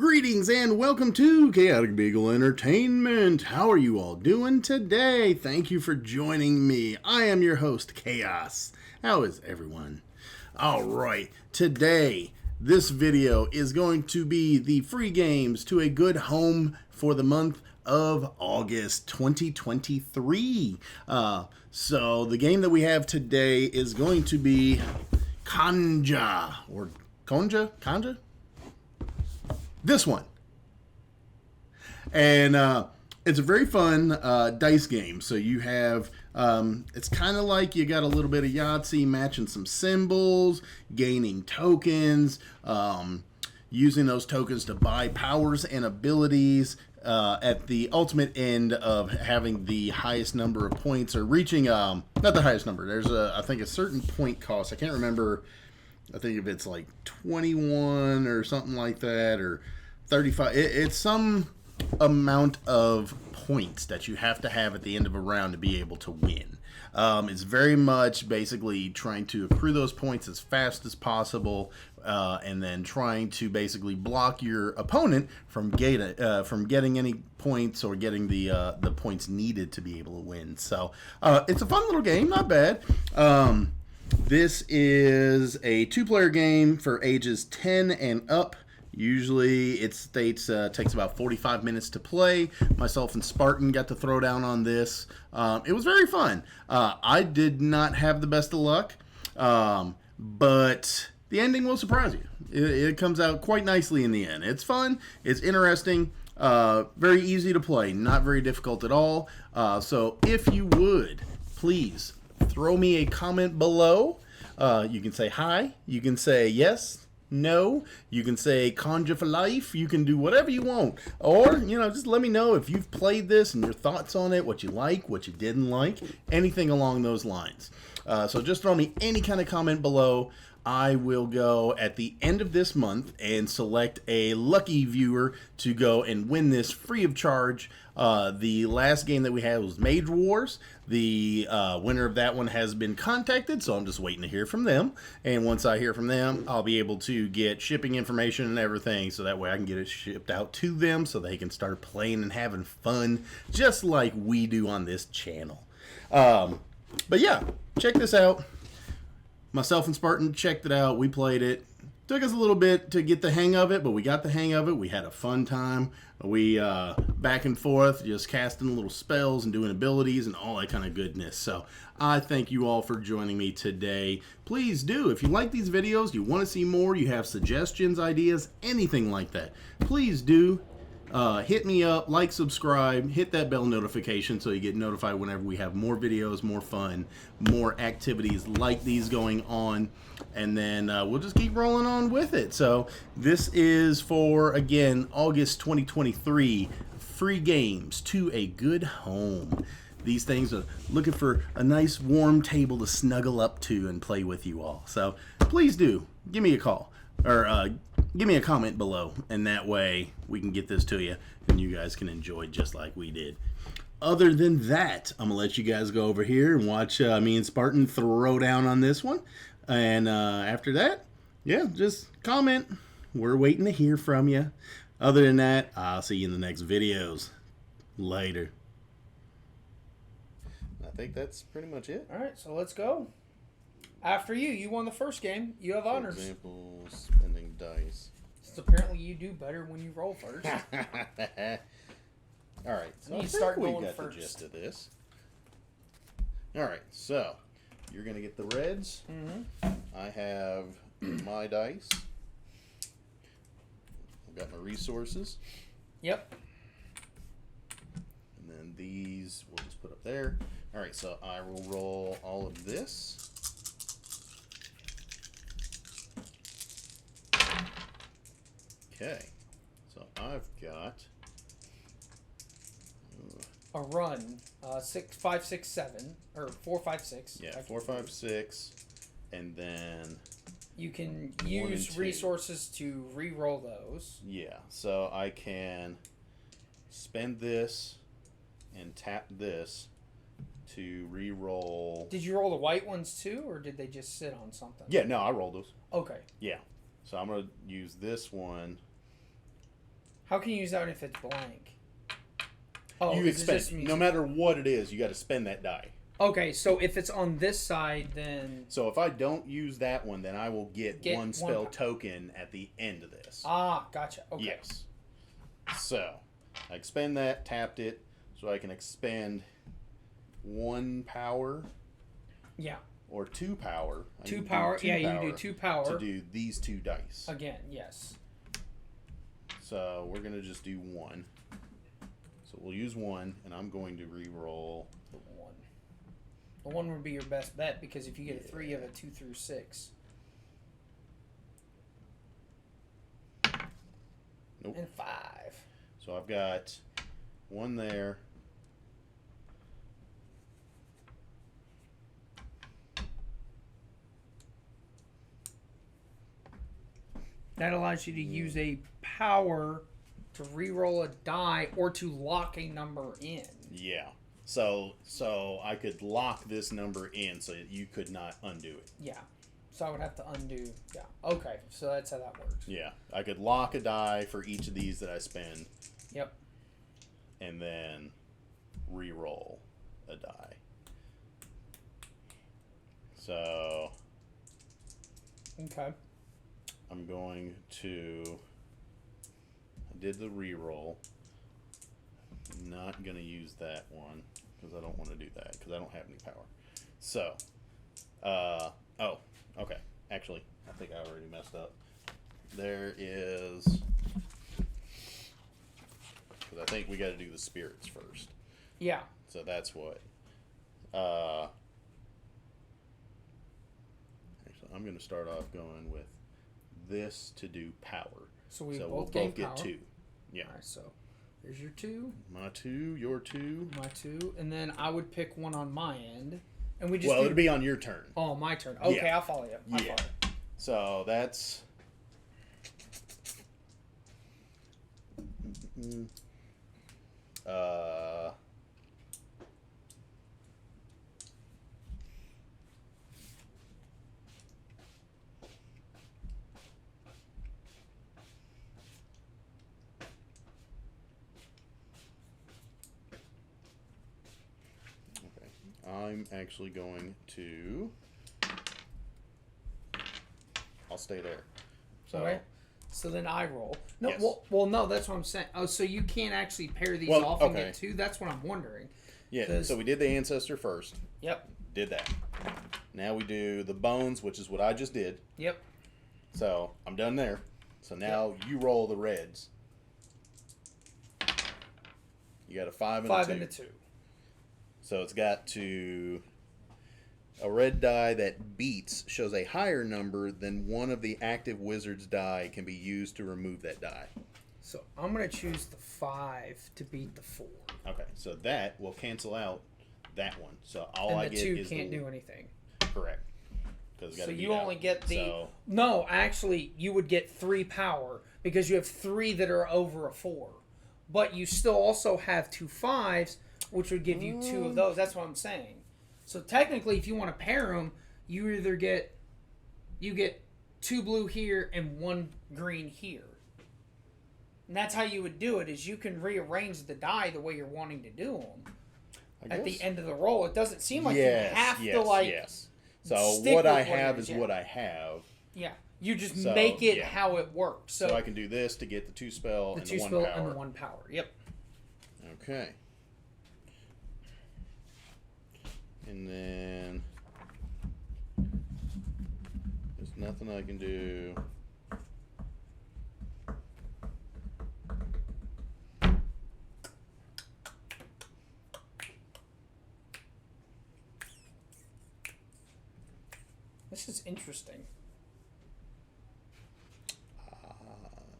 Greetings and welcome to Chaotic Beagle Entertainment. How are you all doing today? Thank you for joining me. I am your host, Chaos. How is everyone? Alright, today this video is going to be the free games to a good home for the month of August 2023. So the game that we have today is going to be Konja, or Konja? This one. And it's a very fun dice game. So you have, it's kind of like you got a little bit of Yahtzee, matching some symbols, gaining tokens, using those tokens to buy powers and abilities at the ultimate end of having the highest number of points, or reaching, not the highest number. There's, I think, a certain point cost. I can't remember. I think if it's like 21 or something like that, or 35. It's some amount of points that you have to have at the end of a round to be able to win. It's very much basically trying to accrue those points as fast as possible, and then trying to basically block your opponent from getting any points, or getting the points needed to be able to win. So it's a fun little game, not bad. This is a two-player game for ages 10 and up. Usually it states takes about 45 minutes to play. Myself and Spartan got to throw down on this. It was very fun. I did not have the best of luck, but the ending will surprise you. It comes out quite nicely in the end. It's fun. It's interesting. Very easy to play. Not very difficult at all. So if you would, please throw me a comment below. You can say hi. You can say yes, no. You can say Konja for life. You can do whatever you want. Or, just let me know if you've played this and your thoughts on it, what you like, what you didn't like, anything along those lines. So just throw me any kind of comment below. I will go at the end of this month and select a lucky viewer to go and win this free of charge. The last game that we had was Mage Wars. The winner of that one has been contacted, so I'm just waiting to hear from them. And once I hear from them, I'll be able to get shipping information and everything, so that way I can get it shipped out to them so they can start playing and having fun, just like we do on this channel. But yeah, check this out. Myself and Spartan checked it out. We played it. Took us a little bit to get the hang of it, but we got the hang of it. We had a fun time. We back and forth, just casting little spells and doing abilities and all that kind of goodness. So I thank you all for joining me today. Please do, if you like these videos, you want to see more, you have suggestions, ideas, anything like that, please do. Hit me up, like, subscribe, hit that bell notification so you get notified whenever we have more videos, more fun, more activities like these going on, and then we'll just keep rolling on with it. So this is for, again, August 2023, free games to a good home. These things are looking for a nice warm table to snuggle up to and play with you all. So please do, give me a call, or give me a comment below, and that way we can get this to you and you guys can enjoy just like we did. Other than that, I'm gonna let you guys go over here and watch me and Spartan throw down on this one, and after that, yeah, just comment. We're waiting to hear from you. Other than that, I'll see you in the next videos. Later. I think that's pretty much it. All right, so let's go. After you won the first game. You have honors. For example, spending dice. Since apparently you do better when you roll first. All right, so you start we going got first. The gist of this. All right, so you're gonna get the reds. Mm-hmm. I have my dice. I've got my resources. Yep. And then these we'll just put up there. All right, so I will roll all of this. Okay, so I've got A run. 6, 5, 6, 7, or 4, 5, 6. Yeah, 4, 5, 6, and then you can 1 use and 2. resources to re-roll those. Yeah, so I can spend this and tap this to re-roll. Did you roll the white ones too, or did they just sit on something? Yeah, no, I rolled those. Okay. Yeah, so I'm gonna use this one How can you use that one if it's blank? Oh, You expend, no matter what it is, you got to spend that die. Okay, so if it's on this side, then... So if I don't use that one, then I will get one spell token at the end of this. Ah, gotcha. Okay. Yes. So, I expend that, tapped it, so I can expend 1 power. Yeah. Or 2 power. Two power. Yeah, you can do 2 power. To do these 2 dice. Again, yes. So, we're going to just do 1. So, we'll use 1, and I'm going to re-roll... The 1 would be your best bet, because if you get a 3, you have a 2 through 6. Nope. And 5. So I've got 1 there. That allows you to use a power to re-roll a die or to lock a number in. Yeah. So I could lock this number in so that you could not undo it. Yeah. So I would have to undo. Yeah. Okay. So that's how that works. Yeah. I could lock a die for each of these that I spend. Yep. And then re-roll a die. So okay. I'm going to... I did the re-roll. Not going to use that one because I don't want to do that because I don't have any power. So, oh, okay. Actually, I think I already messed up. There is... Because I think we got to do the spirits first. Yeah. So that's what... Actually, I'm going to start off going with this to do power. So we'll both get power. 2. Yeah. All right, so there's your 2. My 2, your 2. My 2. And then I would pick 1 on my end. And we just Well, it'll be on your turn. Oh, my turn. Okay, Yeah. I'll follow you. I'll follow you. So that's... I'm actually going to... I'll stay there. So, okay. So then I roll. No, yes. well, no, that's what I'm saying. Oh, so you can't actually pair these off and get 2? That's what I'm wondering. Yeah, so we did the ancestor first. Yep. Did that. Now we do the bones, which is what I just did. Yep. So I'm done there. So now you roll the reds. You got a 5 and a 2. 5 and a 2. So it's got to... A red die that beats shows a higher number than one of the active wizard's die can be used to remove that die. So I'm going to choose the 5 to beat the 4. Okay, so that will cancel out that one. So all and I the get 2 is can't do anything. Correct. So you only get the... No, actually, you would get 3 power because you have 3 that are over a 4. But you still also have 2 5s, which would give you 2 of those. That's what I'm saying. So technically, if you want to pair them, you either get 2 blue here and 1 green here. And that's how you would do it, is you can rearrange the die the way you're wanting to do them. At the end of the roll, it doesn't seem like you have to, like... Yes. So what I have is what I have. Yeah. You just make it how it works. So I can do this to get the 2 spell and the 1 power. And the 1 power. Yep. Okay. And then there's nothing I can do. This is interesting.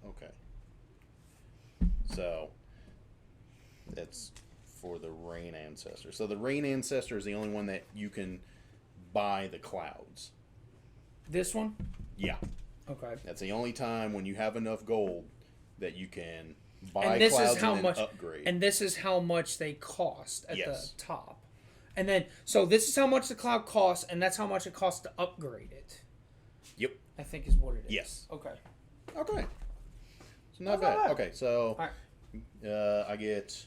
Okay. So that's for the Rain Ancestor. So the Rain Ancestor is the only one that you can buy the clouds. This one? Yeah. Okay. That's the only time when you have enough gold that you can buy and this clouds is how and much, upgrade. And this is how much they cost at the top. And then, so this is how much the cloud costs, and that's how much it costs to upgrade it. Yep. I think is what it is. Yes. Okay. Okay. not bad. Okay, so I get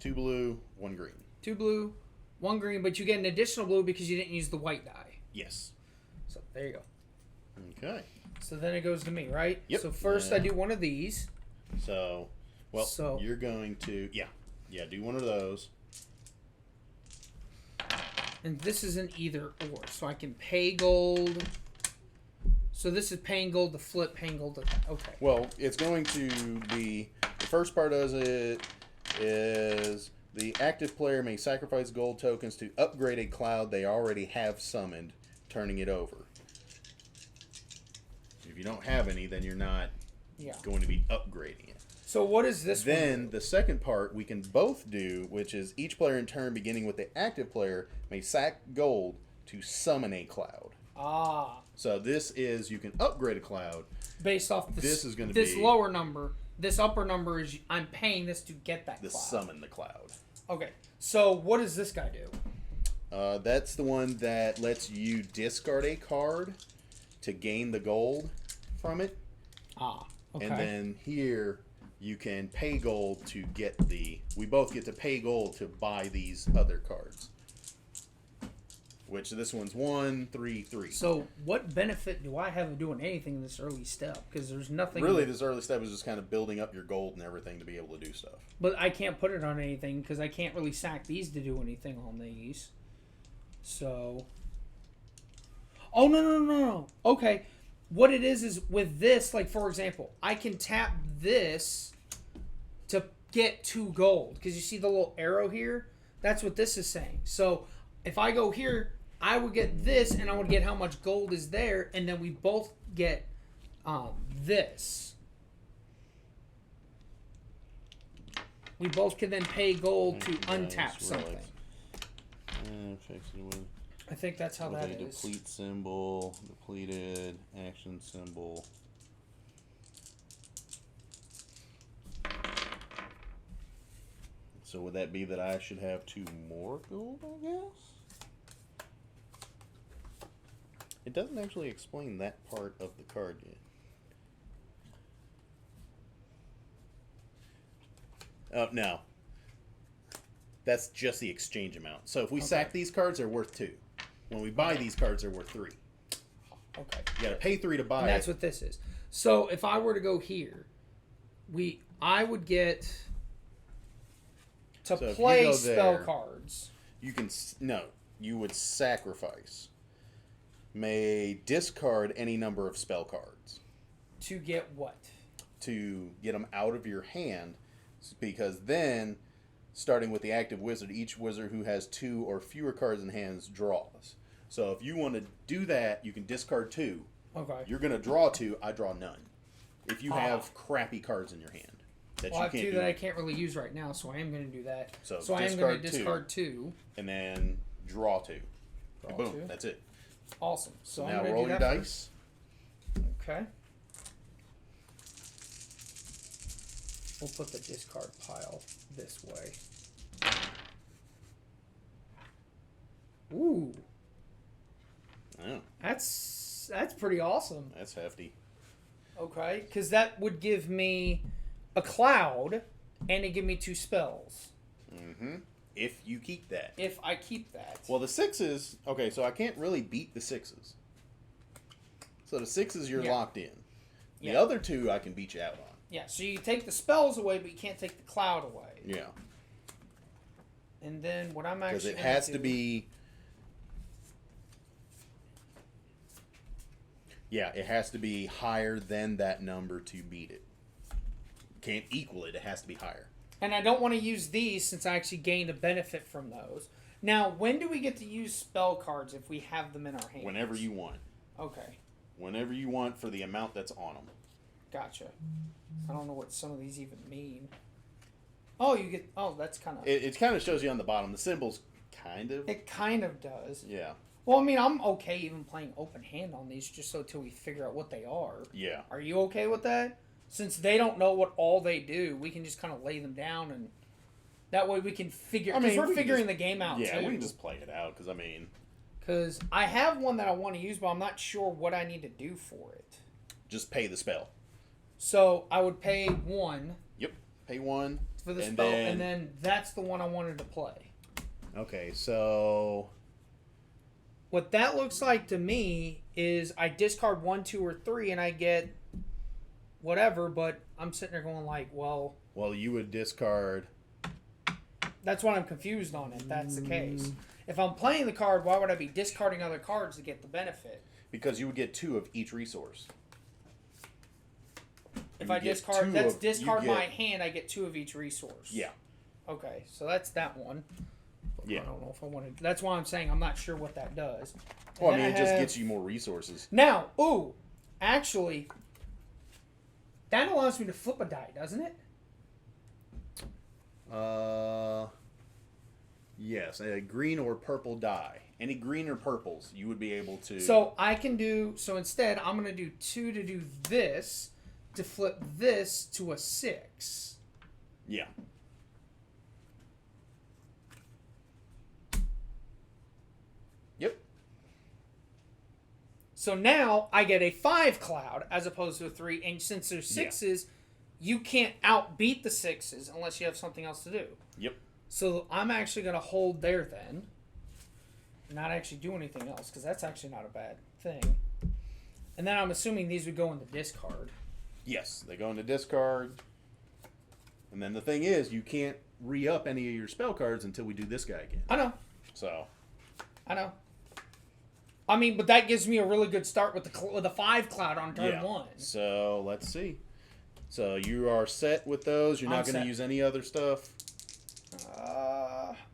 2 blue, 1 green. 2 blue, 1 green, but you get an additional blue because you didn't use the white die. Yes. So there you go. Okay. So then it goes to me, right? Yep. So first I do one of these. So, you're going to do one of those. And this is an either or, so I can pay gold. So this is paying gold to flip, paying gold to... Okay. Well, it's going to be... The first part of it is the active player may sacrifice gold tokens to upgrade a cloud they already have summoned, turning it over. If you don't have any, then you're not going to be upgrading it. So what is this one? Then the second part we can both do, which is each player in turn, beginning with the active player, may sack gold to summon a cloud. Ah. So this is, you can upgrade a cloud. Based off this is going to this be... lower number. This upper number is, I'm paying this to get that cloud. Summon the cloud. Okay. So what does this guy do? That's the one that lets you discard a card to gain the gold from it. Ah. Okay. And then here... you can pay gold to get the... We both get to pay gold to buy these other cards. Which this one's 1, 3, 3. So what benefit do I have of doing anything in this early step? Because there's nothing... Really, this early step is just kind of building up your gold and everything to be able to do stuff. But I can't put it on anything because I can't really sack these to do anything on these. So... Oh, no. Okay. What it is with this, like, for example, I can tap this to get 2 gold. Because you see the little arrow here? That's what this is saying. So, if I go here, I would get this, and I would get how much gold is there, and then we both get this. We both can then pay gold to untap something. I think that's how that is. Deplete symbol, depleted, action symbol. So would that be that I should have 2 more gold, I guess? It doesn't actually explain that part of the card yet. Oh, no. That's just the exchange amount. So if we sack these cards, they're worth 2. When we buy these cards, they're worth 3. Okay. You got to pay 3 to buy and that's what this is. So if I were to go here, I would get to play spell cards. You can you would sacrifice. May discard any number of spell cards. To get what? To get them out of your hand, because then, starting with the active wizard, each wizard who has 2 or fewer cards in hands draws. So if you want to do that, you can discard 2. Okay. You're going to draw 2. I draw none. If you have crappy cards in your hand that you I have can't 2 do, that I can't really use right now, so I am going to do that. So I am going to discard 2. And then draw 2. Draw Boom. 2. That's it. Awesome. So now I'm gonna roll do your that dice. Okay. We'll put the discard pile this way. Ooh. Oh. That's pretty awesome. That's hefty. Okay, because that would give me a cloud, and it give me 2 spells. Mm-hmm. If you keep that. If I keep that. Well, the 6s... Okay, so I can't really beat the 6s. So the 6s, you're locked in. The other 2, I can beat you out on. Yeah, so you take the spells away, but you can't take the cloud away. Yeah. And then what I'm actually... Because it has to be... Yeah, it has to be higher than that number to beat it. Can't equal it. It has to be higher. And I don't want to use these since I actually gained a benefit from those. Now, when do we get to use spell cards if we have them in our hands? Whenever you want. Okay. Whenever you want for the amount that's on them. Gotcha. I don't know what some of these even mean. Oh, you get... Oh, that's kind of... It kind of shows you on the bottom. The symbols kind of... It kind of does. Yeah. Well, I mean, I'm okay even playing open hand on these just so till we figure out what they are. Yeah. Are you okay with that? Since they don't know what all they do, we can just kind of lay them down, and that way we can figure... Because we're figuring the game out, yeah, too. we can just play it out, because, I mean... Because I have one that I want to use, but I'm not sure what I need to do for it. Just pay the spell. So I would pay 1. Yep. Pay 1 for the spell, and then that's the one I wanted to play. Okay, so what that looks like to me is I discard 1, 2, or 3, and I get whatever. But I'm sitting there going like, well, you would discard. That's what I'm confused on. If that's the case, if I'm playing the card, why would I be discarding other cards to get the benefit? Because you would get 2 of each resource. If I discard, my hand, I get 2 of each resource. Yeah. Okay, so that's that one. Yeah. I don't know if I wanted. That's why I'm saying I'm not sure what that does. Well, I mean, it just gets you more resources. Now, actually, that allows me to flip a die, doesn't it? Yes, a green or purple die. Any green or purples, you would be able to. So I can do. So instead, I'm going to do 2 to do this, to flip this to a 6. Yeah. Yep. So now I get a 5 cloud as opposed to a 3, and since there's 6s, you can't outbeat the 6s unless you have something else to do. Yep. So I'm actually going to hold there then, not actually do anything else, because that's actually not a bad thing. And then I'm assuming these would go in the discard. Yes, they go into discard. And then the thing is, you can't re-up any of your spell cards until we do this guy again. I know. So. I know. I mean, but that gives me a really good start with the 5 cloud on turn 1. So let's see. So you are set with those. You're not going to use any other stuff.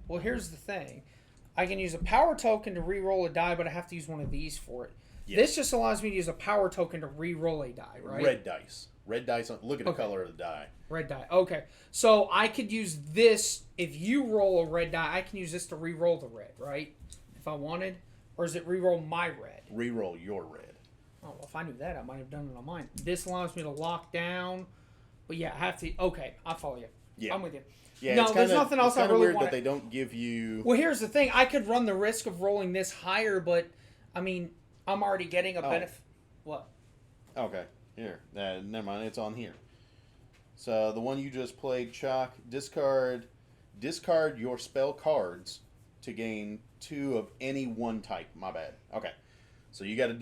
Well, here's the thing. I can use a power token to re-roll a die, but I have to use one of these for it. Yes. This just allows me to use a power token to re-roll a die, right? Red dice. Red dice. Look at the color of the die. Red die. Okay. So I could use this. If you roll a red die, I can use this to re-roll the red, right? If I wanted. Or is it re-roll my red? Re-roll your red. Oh, well, if I knew that, I might have done it on mine. This allows me to lock down. But yeah, I have to. Okay, I'll follow you. Yeah. I'm with you. Yeah, no, there's nothing else I really weird want. That they don't give you. Well, here's the thing. I could run the risk of rolling this higher, but I mean, I'm already getting a benefit. What? Okay. Here. Never mind. It's on here. So the one you just played, Chalk, discard your spell cards to gain 2 of any one type. My bad. Okay. So you got to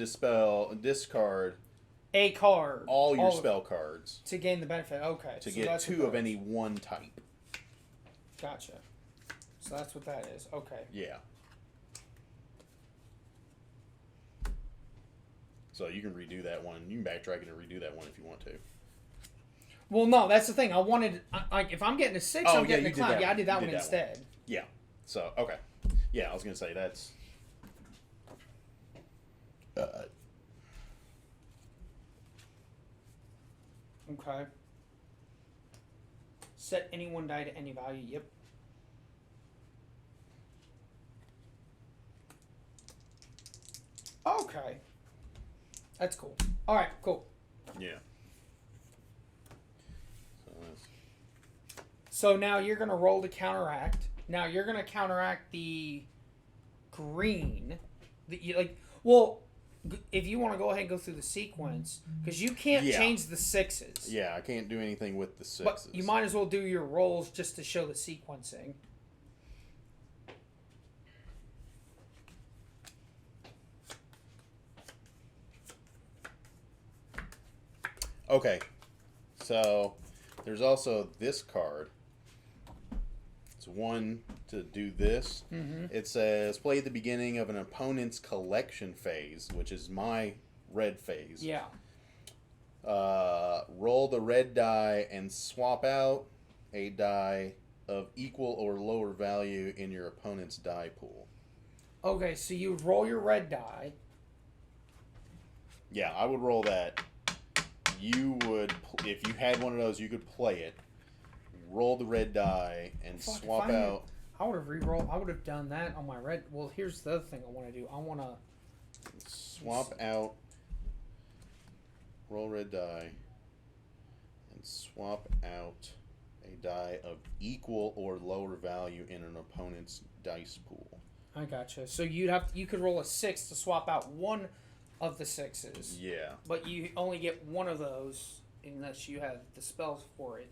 discard a card. All your spell cards. To gain the benefit. Okay. To get 2 of any one type. Gotcha. So that's what that is. Okay. Yeah. So you can redo that one. You can backtrack it and redo that one if you want to. Well, no, that's the thing. I wanted, if I'm getting a 6, I'm getting a cloud. Yeah, I did that one instead. Yeah. So, okay. Yeah, I was going to say that's... Okay. Set any one die to any value. Yep. Okay. That's cool. All right, cool. Yeah. So now you're going to roll to counteract. Now you're going to counteract the green. If you want to go ahead and go through the sequence, because you can't change the 6s. Yeah, I can't do anything with the 6s. But you might as well do your rolls just to show the sequencing. Okay, so there's also this card. It's one to do this. Mm-hmm. It says, play at the beginning of an opponent's collection phase, which is my red phase. Yeah. Roll the red die and swap out a die of equal or lower value in your opponent's die pool. Okay, so you roll your red die. Yeah, I would roll that. You would, if you had one of those, you could play it. Roll the red die and swap out. I would have re-rolled. I would have done that on my red. Well, here's the other thing I want to do. I want to swap out. Roll red die and swap out a die of equal or lower value in an opponent's dice pool. I gotcha. So you could roll a 6 to swap out one of the 6s. Yeah. But you only get one of those. unless you have the spells for it.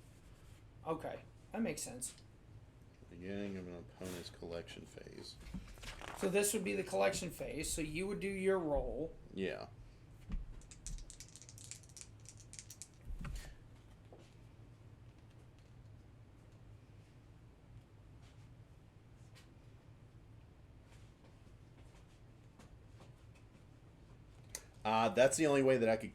Okay, that makes sense. Beginning of an opponent's collection phase. So this would be the collection phase. So you would do your roll. Yeah. That's the only way that I could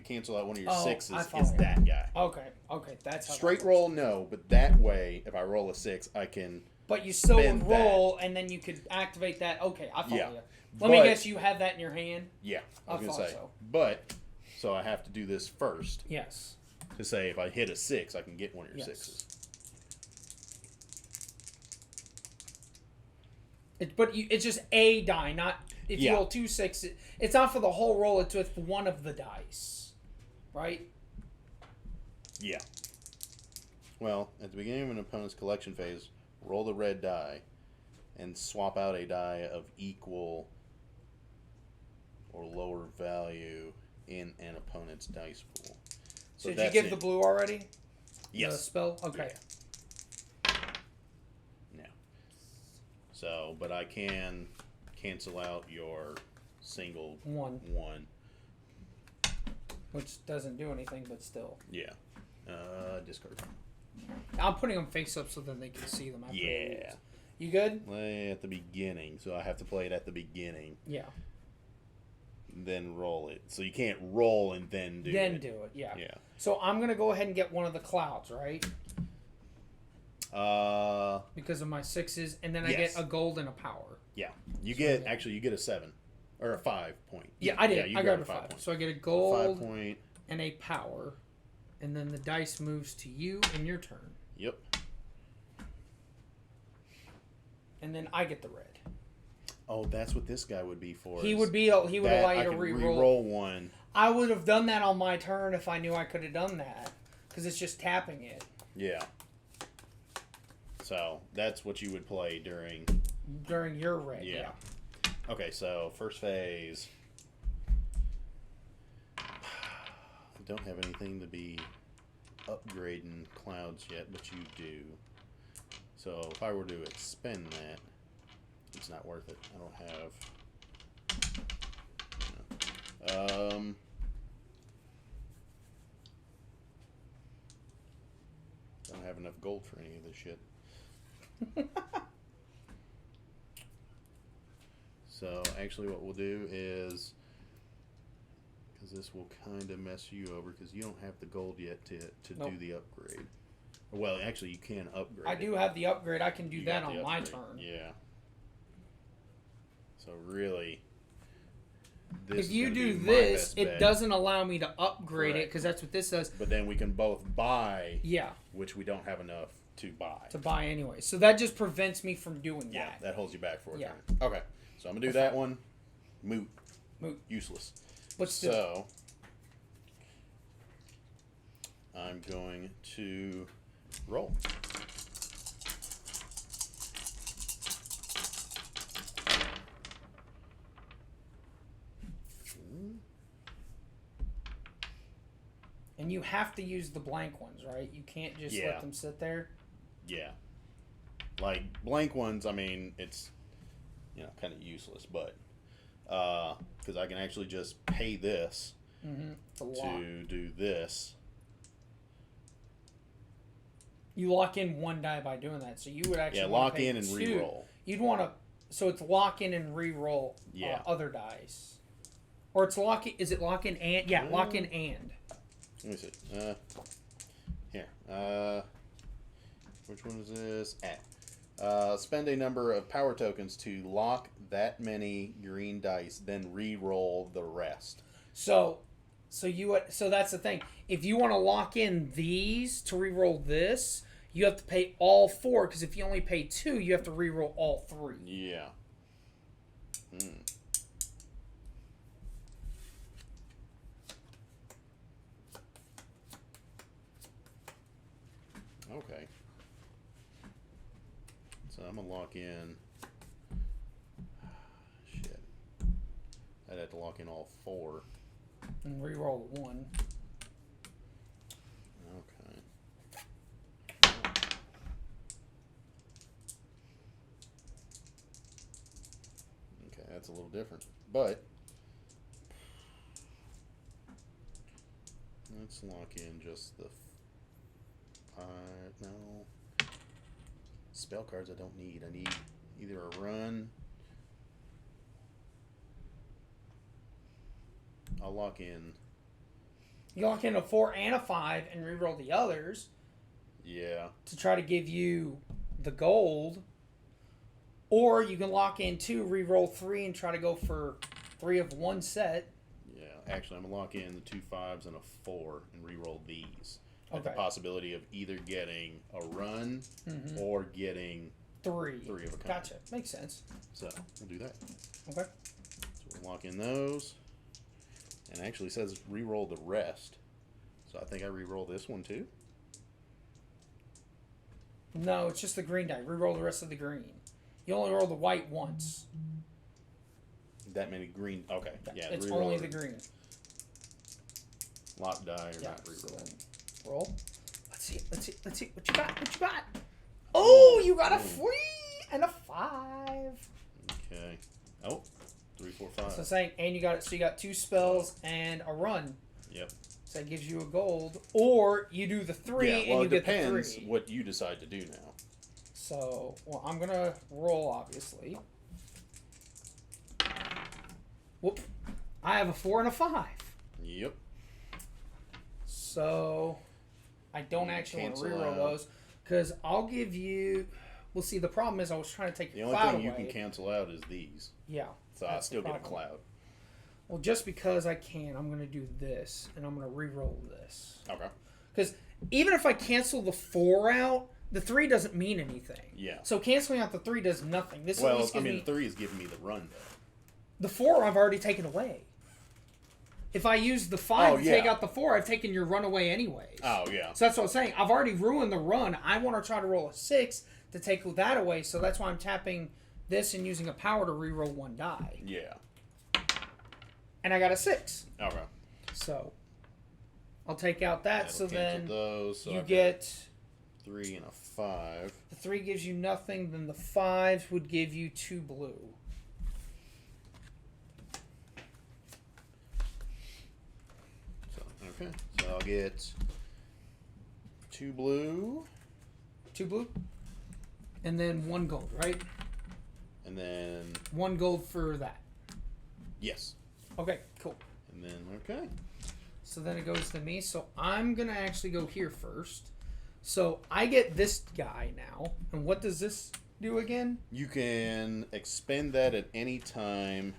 cancel out one of your sixes is that guy. Okay, that's how straight roll. No, but that way, if I roll a 6, I can. But you still would roll, and then you could activate that. Okay, I follow you. Let me guess, you have that in your hand. Yeah, I was gonna say. So. But so I have to do this first. Yes. To say if I hit a 6, I can get one of your 6s. It's just a die, not if you roll 2 6s. It's not for the whole roll. It's with one of the dice, right? Yeah. Well, at the beginning of an opponent's collection phase, roll the red die, and swap out a die of equal or lower value in an opponent's dice pool. So did you give the blue already? Yes. The spell? Okay. Yeah. So, but I can cancel out your single one. Which doesn't do anything, but still. Yeah. Discard. I'm putting them face up so that they can see them. Yeah. You good? At the beginning, so I have to play it at the beginning. Yeah. Then roll it. So you can't roll and then do it. Yeah. Yeah. So I'm going to go ahead and get one of the clouds, right? Because of my 6s, and then I get a gold and a power. Yeah. You get a 7. Or a 5 point. Yeah, I did. I got a 5. So I get a gold 5 point. And a power. And then the dice moves to you in your turn. Yep. And then I get the red. Oh, that's what this guy would be for. He would allow you to re-roll one. I would have done that on my turn if I knew I could have done that. Because it's just tapping it. Yeah. So, that's what you would play during your red. Yeah. Okay, so first phase. I don't have anything to be upgrading clouds yet, but you do. So if I were to expend that, it's not worth it. I don't have. Don't have enough gold for any of this shit. So actually what we'll do is, because this will kind of mess you over because you don't have the gold yet to do the upgrade. Well, actually you can upgrade. I do have the upgrade. I can do that on my turn. Yeah. So really, if you do this, it doesn't allow me to upgrade it because that's what this does. But then we can both buy. Yeah. Which we don't have enough to buy. To buy anyway. So that just prevents me from doing that. Yeah, that holds you back for a turn. Okay. So I'm going to do that one. Moot. Useless. So I'm going to roll. And you have to use the blank ones, right? You can't just let them sit there. Yeah. Like blank ones, I mean, it's kind of useless, but because I can actually just pay this to do this. You lock in one die by doing that, so you would actually lock in and re-roll. You'd want to, so it's lock in and re-roll other dice, or it's lock in. Is it lock in and lock in and? Let me see. Here. Which one is this? Spend a number of power tokens to lock that many green dice, then re-roll the rest. So that's the thing. If you want to lock in these to re-roll this, you have to pay all 4. Because if you only pay 2, you have to re-roll all 3. Yeah. Okay. So I'm going to lock in. Shit. I'd have to lock in all 4. And re-roll 1. little different. But let's lock in just the no spell cards I don't need. I need either a run. I'll lock in. You lock in a 4 and a 5 and reroll the others. Yeah. To try to give you the gold. Or you can lock in 2, reroll 3, and try to go for 3 of one set. Yeah, actually, I'm going to lock in the 2 5s and a 4 and reroll these. Okay. With the possibility of either getting a run or getting 3 of a kind. Gotcha. Makes sense. So, we'll do that. Okay. So, we'll lock in those. And it actually says reroll the rest. So, I think I reroll this one too. No, it's just the green die. Reroll the rest of the green. You only roll the white once. That many green. Okay. Yeah, it's only the green. Lock die or not reroll. So roll. Let's see. What you got? Oh, you got a 3 and a 5. Okay. Oh, 3, 4, 5. So saying, and you got it. So you got 2 spells and a run. Yep. So that gives you a gold, or you do the 3 and you get the 3. It depends what you decide to do now. So, well, I'm gonna roll obviously. Whoop! I have a 4 and a 5. Yep. So, I don't actually want to reroll those because I'll give you. Well, see, the problem is I was trying to take your cloud away. The only thing you can cancel out is these. Yeah. So I still get a cloud. Well, just because I can, I'm going to do this, and I'm going to re-roll this. Okay. Because even if I cancel the 4 out, the 3 doesn't mean anything. Yeah. So canceling out the 3 does nothing. This well, I mean, 3 is giving me the run, though. The 4 I've already taken away. If I use the 5 to take out the 4, I've taken your run away anyways. Oh, yeah. So that's what I'm saying. I've already ruined the run. I want to try to roll a 6 to take that away, so that's why I'm tapping this and using a power to re-roll 1 die. Yeah. And I got a 6. Okay. So I'll take out that. So then those, so you get 3 and a 5. The 3 gives you nothing. Then the 5 would give you 2 blue. So okay. So I'll get 2 blue. 2 blue. And then 1 gold, right? And then 1 gold for that. Yes. Okay, cool. And then, okay. So then it goes to me. So I'm going to actually go here first. So I get this guy now. And what does this do again? You can expend that at any time.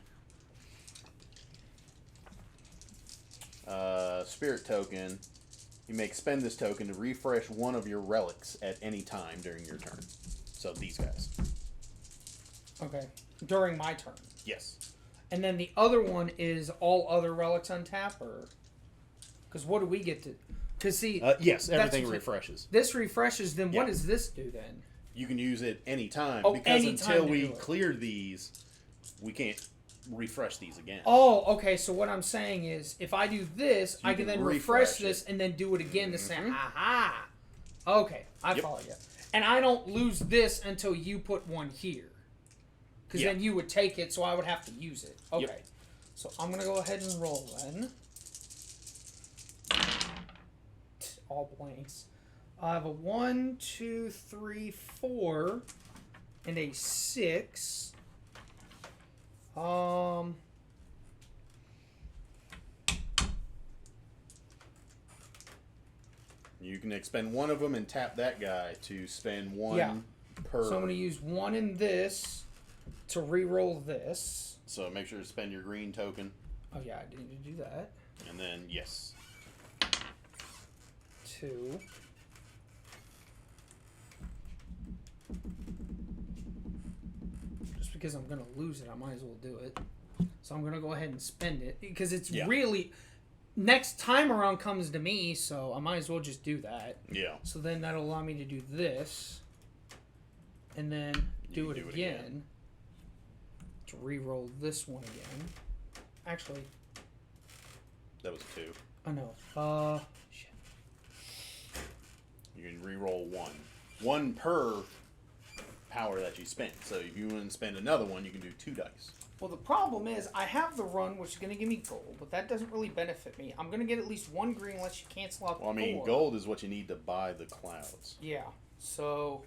Spirit token. You may expend this token to refresh one of your relics at any time during your turn. So these guys. Okay. During my turn. Yes. And then the other one is all other relics untap, or because what do we get to? Because see, yes, everything refreshes. This refreshes. Then what does this do then? You can use it anytime because anytime until we clear these, we can't refresh these again. Oh, okay. So what I'm saying is, if I do this, I can then refresh this and then do it again to say, aha. Okay, I follow you. And I don't lose this until you put 1 here. Because then you would take it, so I would have to use it. Okay. Yep. So I'm going to go ahead and roll then. All blanks. I have a 1, 2, 3, 4, and a 6. You can expend one of them and tap that guy to spend 1 per. So I'm going to use 1 in this to re-roll this. So make sure to spend your green token. Oh yeah, I need to do that. And then, yes. 2. Just because I'm going to lose it, I might as well do it. So I'm going to go ahead and spend it. Because it's really... Next time around comes to me, so I might as well just do that. Yeah. So then that'll allow me to do this. And then do it again. To re-roll this one again. Actually... That was 2. I know. Shit. You can re-roll 1. 1 per power that you spent. So if you want to spend another one, you can do 2 dice. Well, the problem is I have the run, which is going to give me gold, but that doesn't really benefit me. I'm going to get at least one green unless you cancel out the 4. Gold is what you need to buy the clouds. Yeah. So.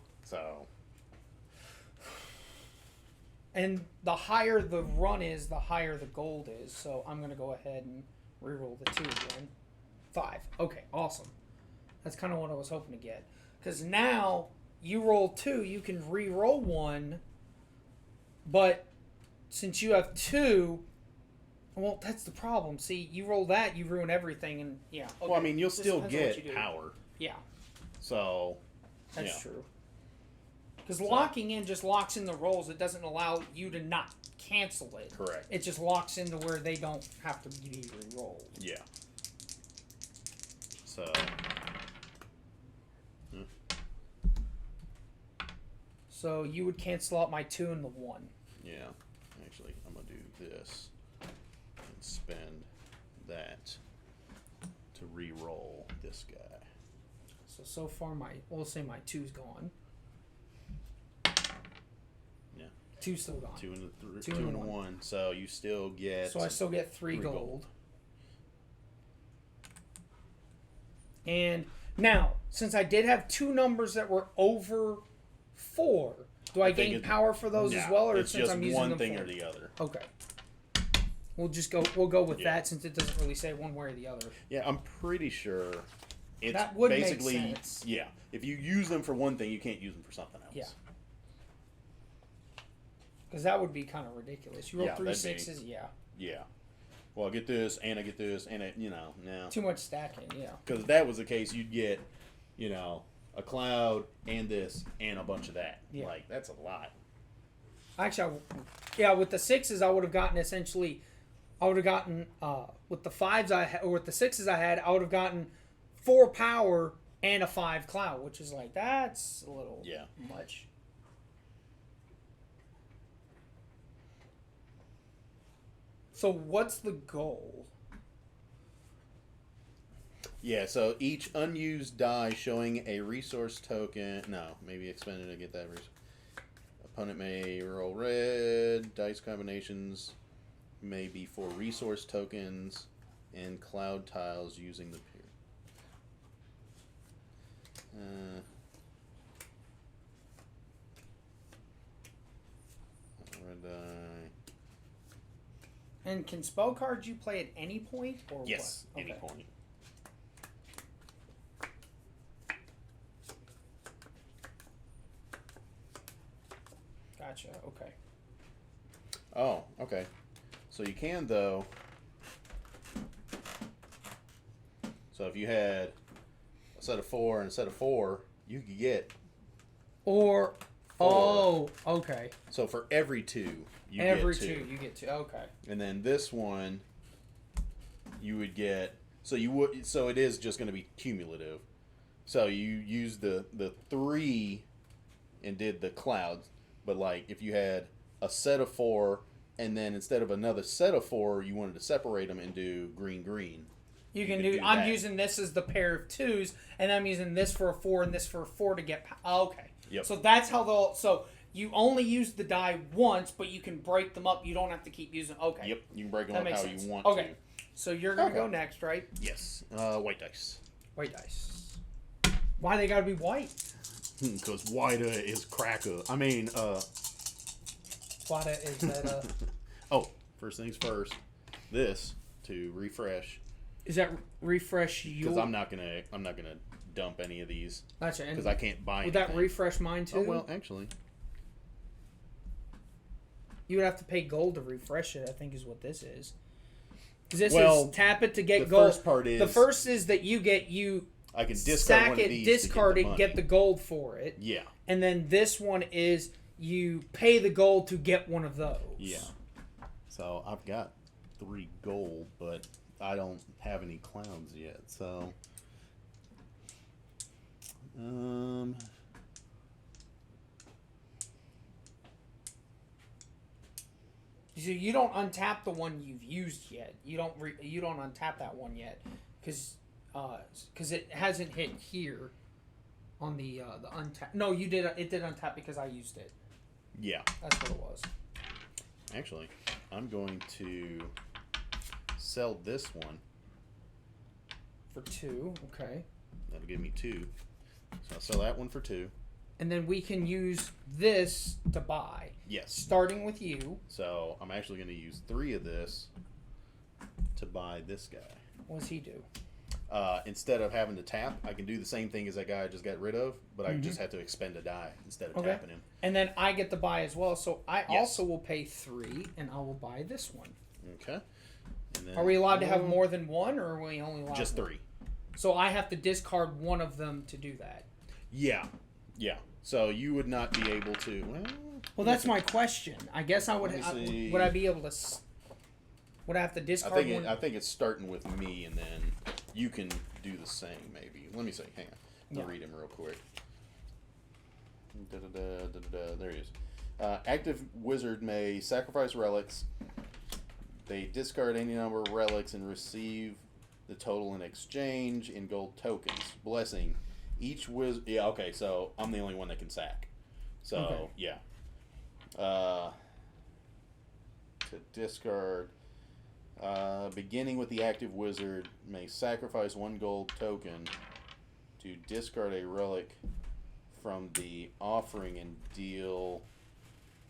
And the higher the run is, the higher the gold is. So I'm going to go ahead and reroll the 2 again. 5. Okay, awesome. That's kind of what I was hoping to get. Because now you roll 2, you can re-roll 1. But since you have 2, well, that's the problem. See, you roll that, you ruin everything. And yeah. Okay. Well, you'll still get power. Yeah. So. That's true. Because locking in just locks in the rolls. It doesn't allow you to not cancel it. Correct. It just locks into where they don't have to be re-rolled. Yeah. So. So you would cancel out my 2 and the 1. Yeah. Actually, I'm going to do this and spend that to re-roll this guy. So far we'll say my 2's gone. Yeah. 2's still gone. 2 and 1. So you still get. So I still get 3 gold. And now, since I did have 2 numbers that were over 4, do I gain power for those as well, or it's since just I'm using one them thing for? or the other? Okay. We'll go with that since it doesn't really say one way or the other. Yeah, I'm pretty sure. It's that would basically make sense. Yeah. If you use them for one thing, you can't use them for something else. Yeah. Because that would be kind of ridiculous. You roll 3 6s, Yeah. Well, I get this, and I get this, and now. Too much stacking, yeah. Because if that was the case, you'd get, a cloud and this and a bunch of that. Yeah. That's a lot. Actually, with the 6s, I would have gotten with the 5s or with the 6s I had, I would have gotten 4 power and a 5 cloud, which is that's a little much. So what's the goal? Yeah, so each unused die showing a resource token. No, maybe expended to get that resource. Opponent may roll red. Dice combinations may be for resource tokens and cloud tiles using the pier. Red die. And can spell cards you play at any point, or yes, what? Any point. Gotcha. Okay. Oh, okay. So you can though. So if you had a set of 4 and a set of 4, you could get. Or 4. Oh, okay. So for every 2, you every get 2. You get 2. Okay. And then this one, you would get. So you would. So it is just going to be cumulative. So you use the 3 and did the clouds, but if you had a set of 4 and then instead of another set of 4, you wanted to separate them and do green. You can do. I'm using this as the pair of 2s, and I'm using this for a 4 and this for a 4 to get. Okay. Yep. So that's how they'll. So you only use the die once, but you can break them up. You don't have to keep using. Okay. Yep. You can break them up how you want to. Okay. So you're gonna go next, right? Yes. White dice. White dice. Why they gotta be white? Because white is cracker. White is better. Oh, first things first. This to refresh. Is that refresh you? Because I'm not gonna dump any of these. Gotcha. Because I can't buy. Would that refresh mine too? Oh well, actually. You would have to pay gold to refresh it, I think is what this is. Because this is tap it to get gold. The first part is... The first is that I can discard one of these discard it, get the gold for it. Yeah. And then this one is you pay the gold to get one of those. Yeah. So I've got 3 gold, but I don't have any clowns yet, so... So you don't untap the one you've used yet. You don't untap that one yet, because it hasn't hit here on the untap. No, you did. It did untap because I used it. Yeah, that's what it was. Actually, I'm going to sell this one. For 2, okay. That'll give me 2. So I'll sell that one for 2. And then we can use this to buy. Yes. Starting with you. So I'm actually going to use 3 of this to buy this guy. What does he do? Instead of having to tap, I can do the same thing as that guy I just got rid of, but I just have to expend a die instead of tapping him. And then I get to buy as well, so I also will pay 3, and I will buy this one. Okay. And then, are we allowed to have more than one, or are we only allowed just one? 3? So I have to discard one of them to do that. Yeah. So you would not be able to. Well, that's my question. I guess I would. Would I be able to? Would I have to discard one? I think it's starting with me, and then you can do the same. Maybe. Let me see. Hang on. I'll read him real quick. There he is. Active wizard may sacrifice relics. They discard any number of relics and receive the total in exchange in gold tokens. Blessing. Each wizard... Yeah, okay, so I'm the only one that can sack. So, yeah. To discard... beginning with the active wizard, may sacrifice 1 gold token to discard a relic from the offering and deal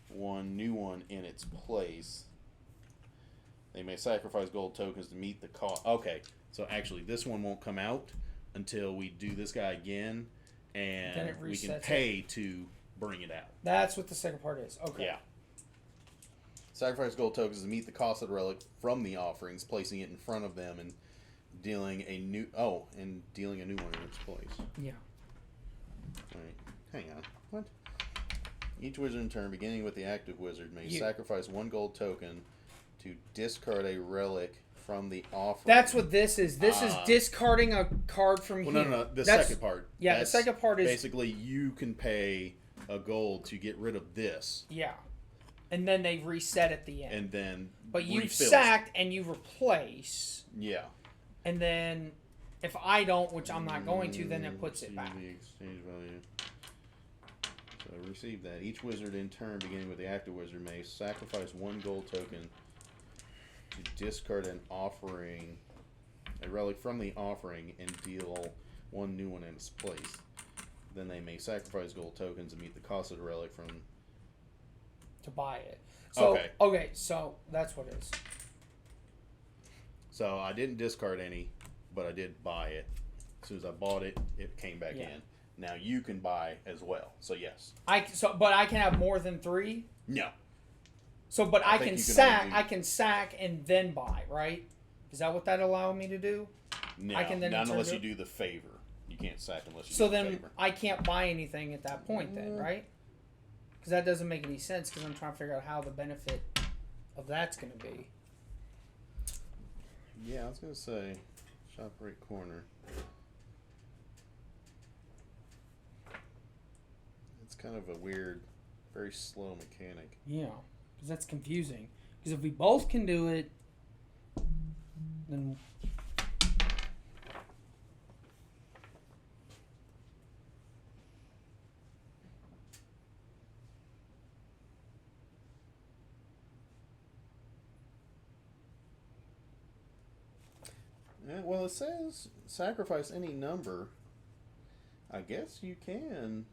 1 new one in its place. They may sacrifice gold tokens to meet the cost. Okay, so actually this one won't come out until we do this guy again, and we can pay to bring it out. That's what the second part is. Okay. Yeah. Sacrifice gold tokens to meet the cost of the relic from the offerings, placing it in front of them and dealing a new one in its place. Yeah. Alright. Hang on. What? Each wizard in turn, beginning with the active wizard, may sacrifice 1 gold token to discard a relic from the offering. That's what this is. This is discarding a card from here. No. The second part. Yeah, the second part is... Basically, you can pay a gold to get rid of this. Yeah. And then they reset at the end. And then but you've sacked and you replace. Yeah. And then if I don't, which I'm not going to, then it puts it back. The exchange value. So receive that. Each wizard in turn, beginning with the active wizard, may sacrifice 1 gold token to discard a relic from the offering, and deal 1 new one in its place. Then they may sacrifice gold tokens to meet the cost of the relic from... to buy it. So, okay, so that's what it is. So I didn't discard any, but I did buy it. As soon as I bought it, it came back in. Now you can buy as well. So yes. But I can have more than 3? No. So, but I can sack. I can sack and then buy, right? Is that what that allow me to do? No, not unless you do the favor. You can't sack unless you do the favor. So then I can't buy anything at that point then, right? Because that doesn't make any sense, because I'm trying to figure out how the benefit of that's going to be. Yeah, I was going to say, shop right corner. It's kind of a weird, very slow mechanic. Yeah, because that's confusing. Because if we both can do it, then... Yeah, well, it says sacrifice any number. I guess you can.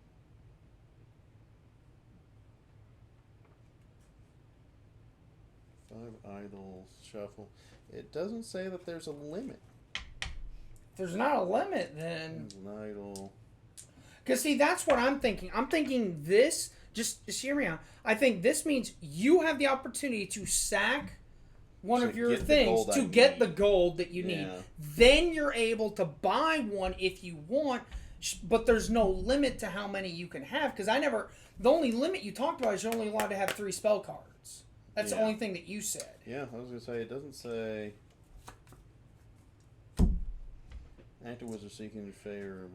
Five idols, shuffle. It doesn't say that there's a limit. If there's not a limit, then... There's an idol. Because, see, that's what I'm thinking. I'm thinking this, just hear me out. I think this means you have the opportunity to sack one of your things to get the gold that you need. Then you're able to buy one if you want, but there's no limit to how many you can have. Because the only limit you talked about is you're only allowed to have 3 spell cards. That's the only thing that you said. Yeah, I was going to say, it doesn't say... Active wizard seeking favor...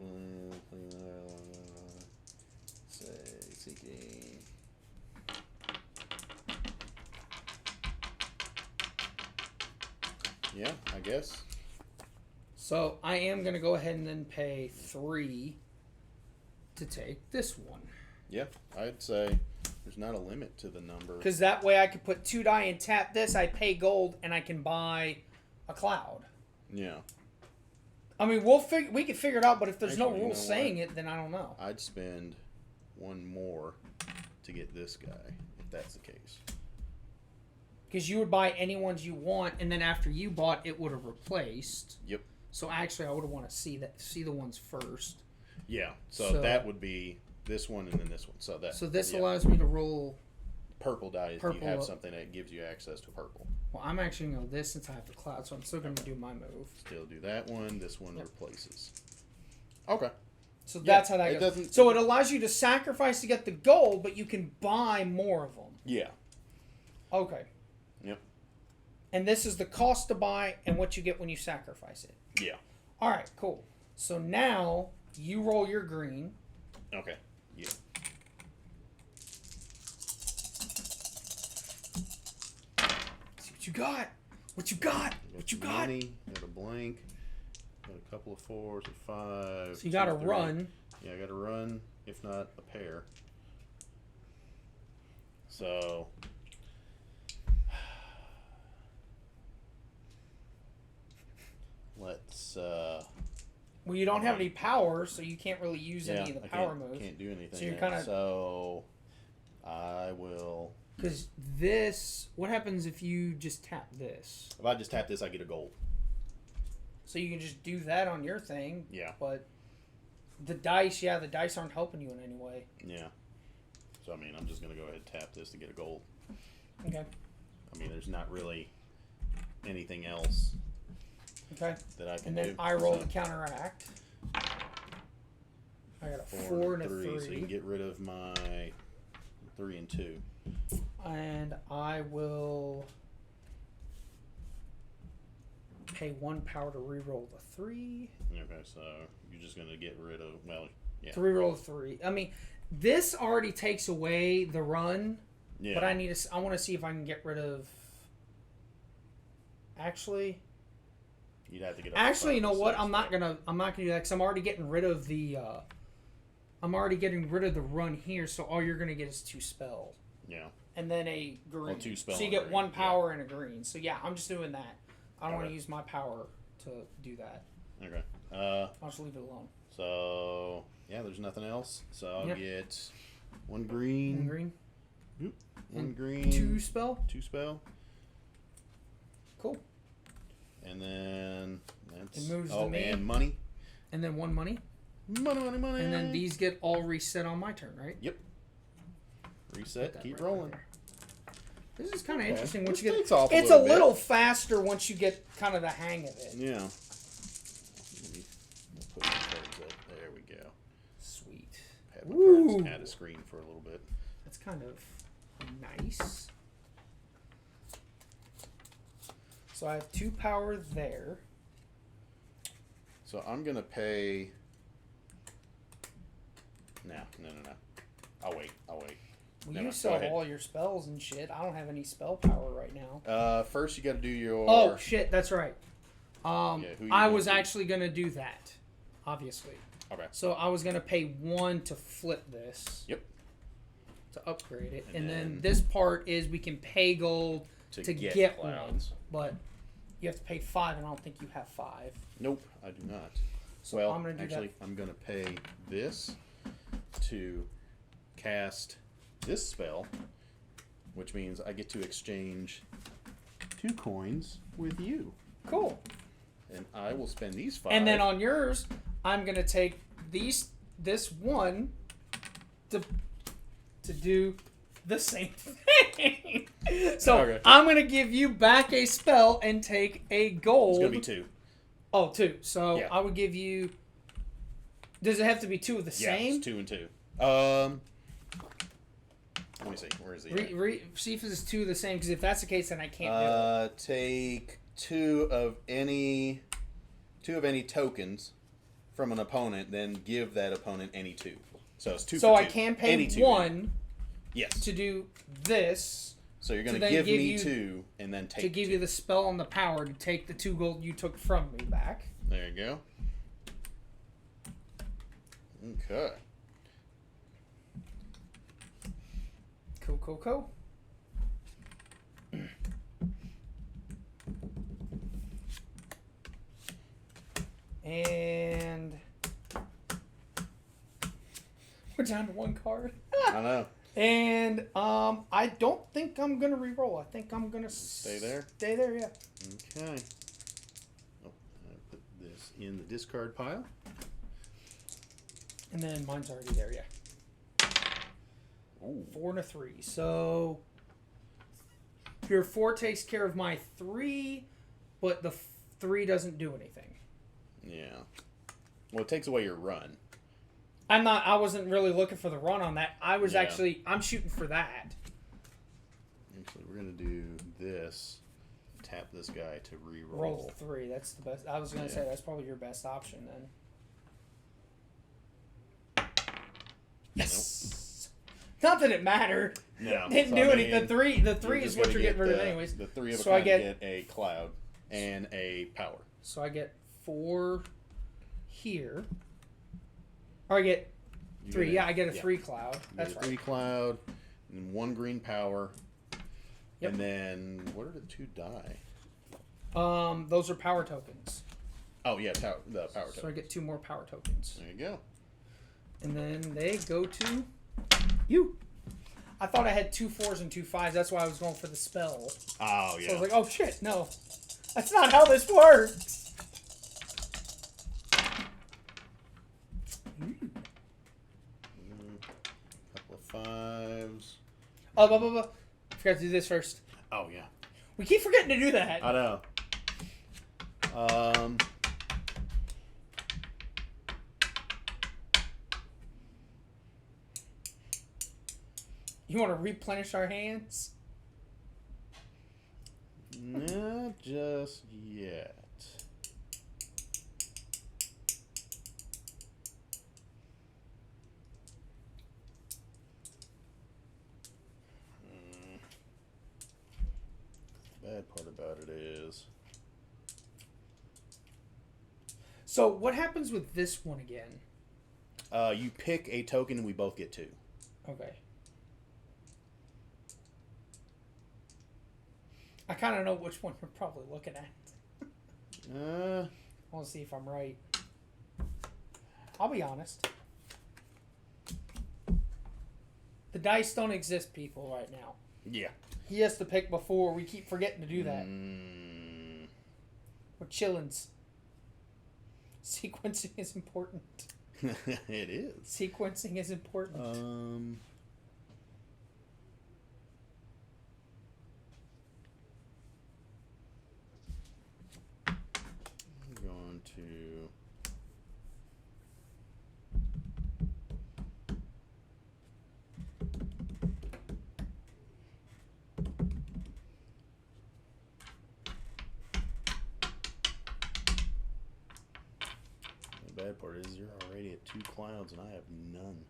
Say, seeking... Yeah, I guess. So, I am going to go ahead and then pay 3 to take this one. Yeah, I'd say There's not a limit to the number. Because that way I could put 2 die and tap this. I pay gold and I can buy a cloud. Yeah. I mean, we can figure it out, but if there's no rules saying it, then I don't know. I'd spend 1 more to get this guy, if that's the case. Because you would buy any ones you want, and then after you bought, it would have replaced. Yep. So actually, I would want to see the ones first. Yeah. So that would be this one and then this one. So this allows me to roll purple die if you have something that gives you access to purple. Well, I'm actually going to go this since I have the cloud, so I'm still going to do my move. Still do that one. This one replaces. Okay. So that's how that goes. So it allows you to sacrifice to get the gold, but you can buy more of them. Yeah. Okay. Yep. And this is the cost to buy and what you get when you sacrifice it. Yeah. All right, cool. So now you roll your green. Okay. Yeah. See what you got. What you got? What you got? Money, got a blank. Got a couple of 4s or 5s. So you got to run. Yeah, I got to run, if not a pair. So let's. Well, you don't have any power, so you can't really use any of the power moves. Can't do anything. So you're kind of. So I will. Because this, what happens if you just tap this? If I just tap this, I get a gold. So you can just do that on your thing. Yeah. But the dice aren't helping you in any way. Yeah. So I mean, I'm just gonna go ahead and tap this to get a gold. Okay. I mean, there's not really anything else. Okay. That I can and then do. I roll the counteract. I got a 4 and a 3. So you can get rid of my 3 and 2. And I will pay 1 power to re-roll the 3. Okay, so you're just gonna get rid of to re-roll the 3. I mean, this already takes away the run. Yeah. But I want to see if I can get rid of. Actually. You'd have to get. Actually, you know what? I'm not gonna do that because I'm already getting rid of the. I'm already getting rid of the run here, so all you're gonna get is 2 spells. Yeah. And then a green. Well, 2 spells. So you get 1 power and a green. So yeah, I'm just doing that. I don't want to use my power to do that. Okay. I'll just leave it alone. So yeah, there's nothing else. So I'll get 1 green. 1 green. Oop, 1 green. 2 spell. 2 spell. Cool. And then that's. It moves to me. And money. And then 1 money. Money. And then these get all reset on my turn, right? Yep. Reset. Keep rolling. This is kind of interesting. Once you get, it's a little faster once you get kind of the hang of it. Yeah. Put my cards up. There we go. Sweet. Have my cards add a screen for a little bit. That's kind of nice. So I have 2 power there. So I'm gonna pay. No. I'll wait. Well, you sell all your spells and shit. I don't have any spell power right now. First you got to do your. Oh shit, that's right. I was actually gonna do that, obviously. Okay. So I was gonna pay 1 to flip this. Yep. To upgrade it, and then this part is we can pay gold to get clouds. 1, but you have to pay 5, and I don't think you have 5. Nope, I do not. So well, I'm gonna do actually, I'm gonna pay this to cast this spell, which means I get to exchange 2 coins with you. Cool. And I will spend these 5. And then on yours, I'm gonna take this 1 to do the same thing. So okay. I'm gonna give you back a spell and take a gold. It's gonna be 2. Oh, 2. So yeah. I would give you. Does it have to be 2 of the same? It's 2 and 2. Let me see. Where is he? See if it's 2 of the same. Because if that's the case, then I can't do it. Take 2 of any tokens from an opponent, then give that opponent any 2. So it's 2 so for 2. I can pay 1 yes. to do this. So you're going to give me 2 and then take to give 2. you the spell and the power to take the 2 gold you took from me back. There you go. Okay. Coco. And we're down to one card. I know. And I don't think I'm gonna re-roll. I think I'm gonna stay there. Stay there, yeah. Okay. Oh, I put this in the discard pile. And then mine's already there, yeah. Ooh. 4 and a 3. So your 4 takes care of my 3, but the 3 doesn't do anything. Yeah. Well, it takes away your run. I wasn't really looking for the run on that. I'm shooting for that. Actually, we're going to do this. Tap this guy to re-roll. Roll 3. That's the best. I was going to say that's probably your best option then. Yes. Nope. Not that it mattered. No. Didn't do anything. The 3 is what you're getting rid of anyways. The 3 of a kind get a cloud and a power. So I get 4 here. Or I get 3. I get a 3 cloud. That's right. 3 cloud and 1 green power. Yep. And then what are the 2 die? Those are power tokens. Oh yeah, the power tokens. So I get 2 more power tokens. There you go. And then they go to you. I thought I had 2 4s and 2 5s. That's why I was going for the spell. Oh yeah. So I was like, oh shit, no, that's not how this works. Couple of 5s. Oh, I forgot to do this first. Oh yeah. We keep forgetting to do that. I know. You want to replenish our hands? Not just yet. The bad part about it is... So what happens with this one again? You pick a token and we both get 2. Okay. I kind of know which one you're probably looking at. I want to see if I'm right. I'll be honest. The dice don't exist, people, right now. Yeah. He has to pick before. We keep forgetting to do that. We're chillins. Sequencing is important. It is. Sequencing is important. I'm going to... The bad part is you're already at 2 clouds and I have none.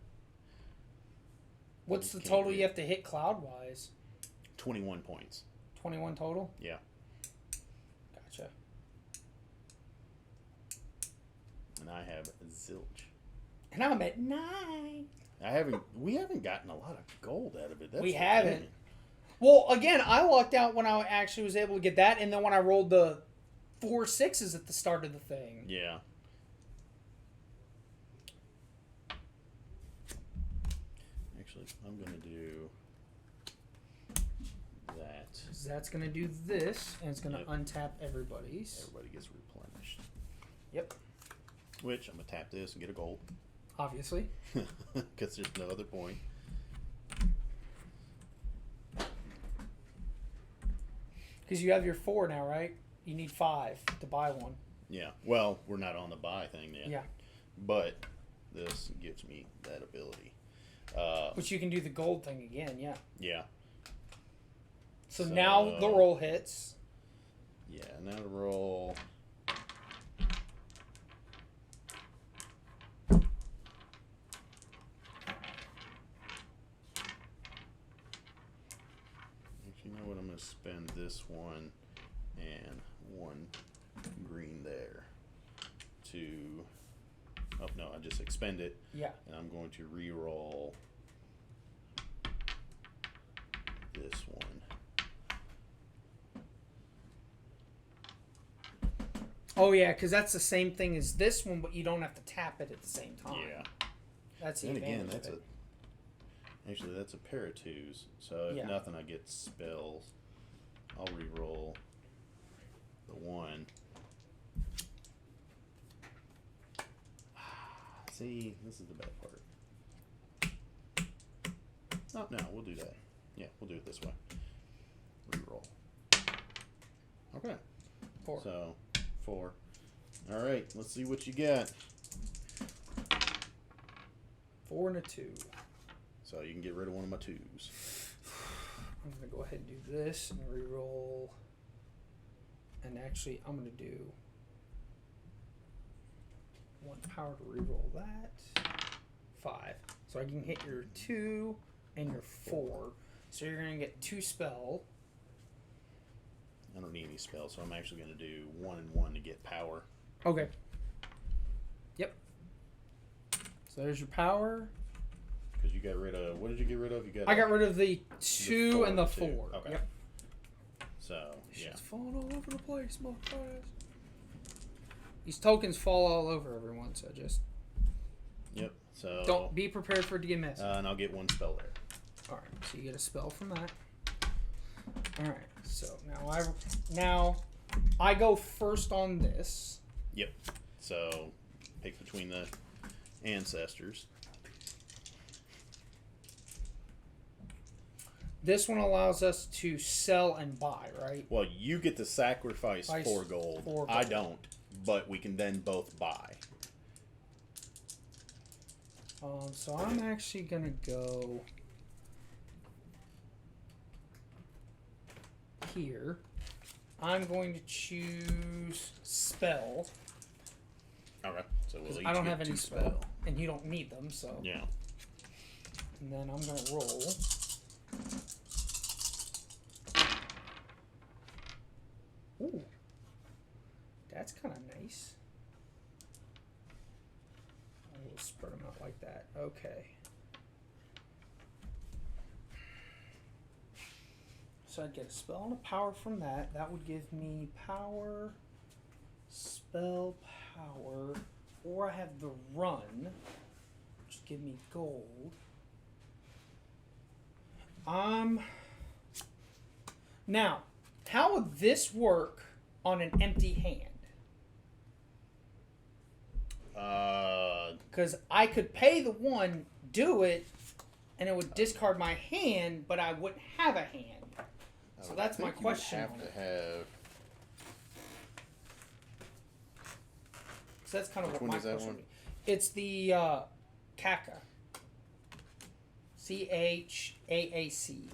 What's the total you have to hit cloud-wise? 21 points. 21 total? Yeah. Gotcha. And I have zilch. And I'm at 9. We haven't gotten a lot of gold out of it. We haven't. Well, again, I lucked out when I actually was able to get that, and then when I rolled the 4 6s at the start of the thing. Yeah. Actually, I'm going to do that. So that's going to do this, and it's going to untap everybody's. Everybody gets replenished. Yep. Which, I'm going to tap this and get a gold. Obviously. Because there's no other point. Because you have your 4 now, right? You need 5 to buy one. Yeah. Well, we're not on the buy thing yet. Yeah. But this gives me that ability. Which you can do the gold thing again, yeah. Yeah. So now the roll hits. Yeah, now the roll... You know what? I'm going to spend this one and 1 green there to... Oh, no, I just expend it. Yeah. And I'm going to re-roll this one. Oh, yeah, because that's the same thing as this one, but you don't have to tap it at the same time. Yeah. That's the And advantage again, of it. Actually, that's a pair of 2s. So if nothing, I get spells. I'll re-roll the 1. See, this is the bad part. Oh, no, we'll do that. Yeah, we'll do it this way. Re-roll. Okay. 4. So, 4. All right, let's see what you got. 4 and a 2. So you can get rid of one of my 2s. I'm going to go ahead and do this and re-roll. And actually, I'm going to do 1 power to re-roll that. 5. So I can hit your 2 and your 4. So you're going to get 2 spell. I don't need any spells, so I'm actually going to do 1 and 1 to get power. Okay. Yep. So there's your power. Because you got rid of... What did you get rid of? I got rid of the 2 and the 4. Okay. Yep. So, yeah. It's falling all over the place, my class. These tokens fall all over everyone, so just... Yep, so... Don't be prepared for it to get messy. And I'll get 1 spell there. Alright, so you get a spell from that. Alright, so now I go first on this. Yep. So, pick between the ancestors. This one allows us to sell and buy, right? Well, you get to sacrifice 4 gold. 4 gold. I don't, but we can then both buy. So I'm actually going to go here. I'm going to choose spell. Okay. So we'll each I don't get have any 2 spell, and you don't need them, so. Yeah. And then I'm going to roll. Ooh. That's kind of nice. I will spread them out like that. Okay. So I'd get a spell and a power from that. That would give me power, spell, power, or I have the run, which would give me gold. Now, how would this work on an empty hand? Because I could pay the 1, do it, and it would discard my hand, but I wouldn't have a hand. So that's my question. You would have to have. So that's kind of Which what one my is that question one? would be. It's the Kaka. CHAAC.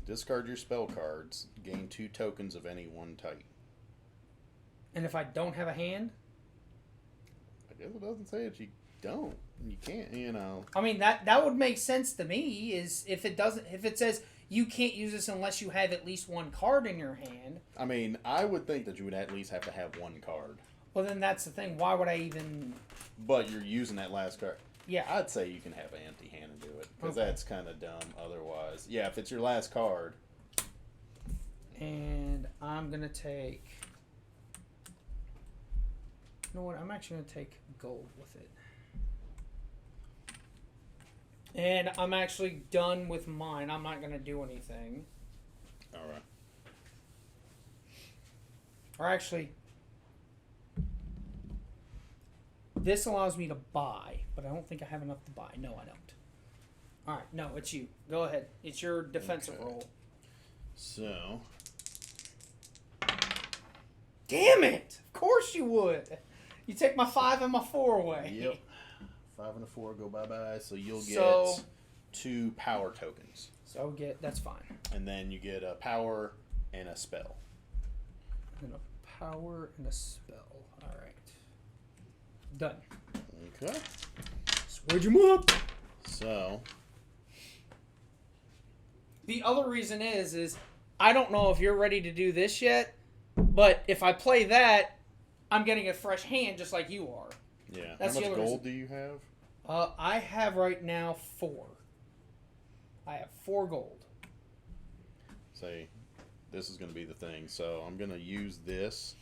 Discard your spell cards. Gain 2 tokens of any one type. And if I don't have a hand? I guess it doesn't say it. You don't. You can't, you know. I mean, that would make sense to me, is if it says you can't use this unless you have at least 1 card in your hand. I mean, I would think that you would at least have to have 1 card. Well, then that's the thing. Why would I even... But you're using that last card. Yeah. I'd say you can have an empty hand and do it. Because Okay. that's kind of dumb otherwise. Yeah, if it's your last card. And I'm going to take... You know what? I'm actually going to take gold with it. And I'm actually done with mine. I'm not going to do anything. All right. Or actually... This allows me to buy, but I don't think I have enough to buy. No, I don't. All right, no, it's you. Go ahead. It's your defensive Okay. roll. So. Damn it! Of course you would. You take my 5 and my 4 away. Yep. 5 and a 4 go bye-bye, so you'll get So- 2 power tokens. So that's fine. And then you get a power and a spell. And a power and a spell. All right. Done. Okay. Switch them up. So. The other reason is I don't know if you're ready to do this yet, but if I play that, I'm getting a fresh hand just like you are. Yeah. That's How the much other gold reason. do you have? I have right now 4. I have 4 gold. Say, this is going to be the thing. So I'm going to use this.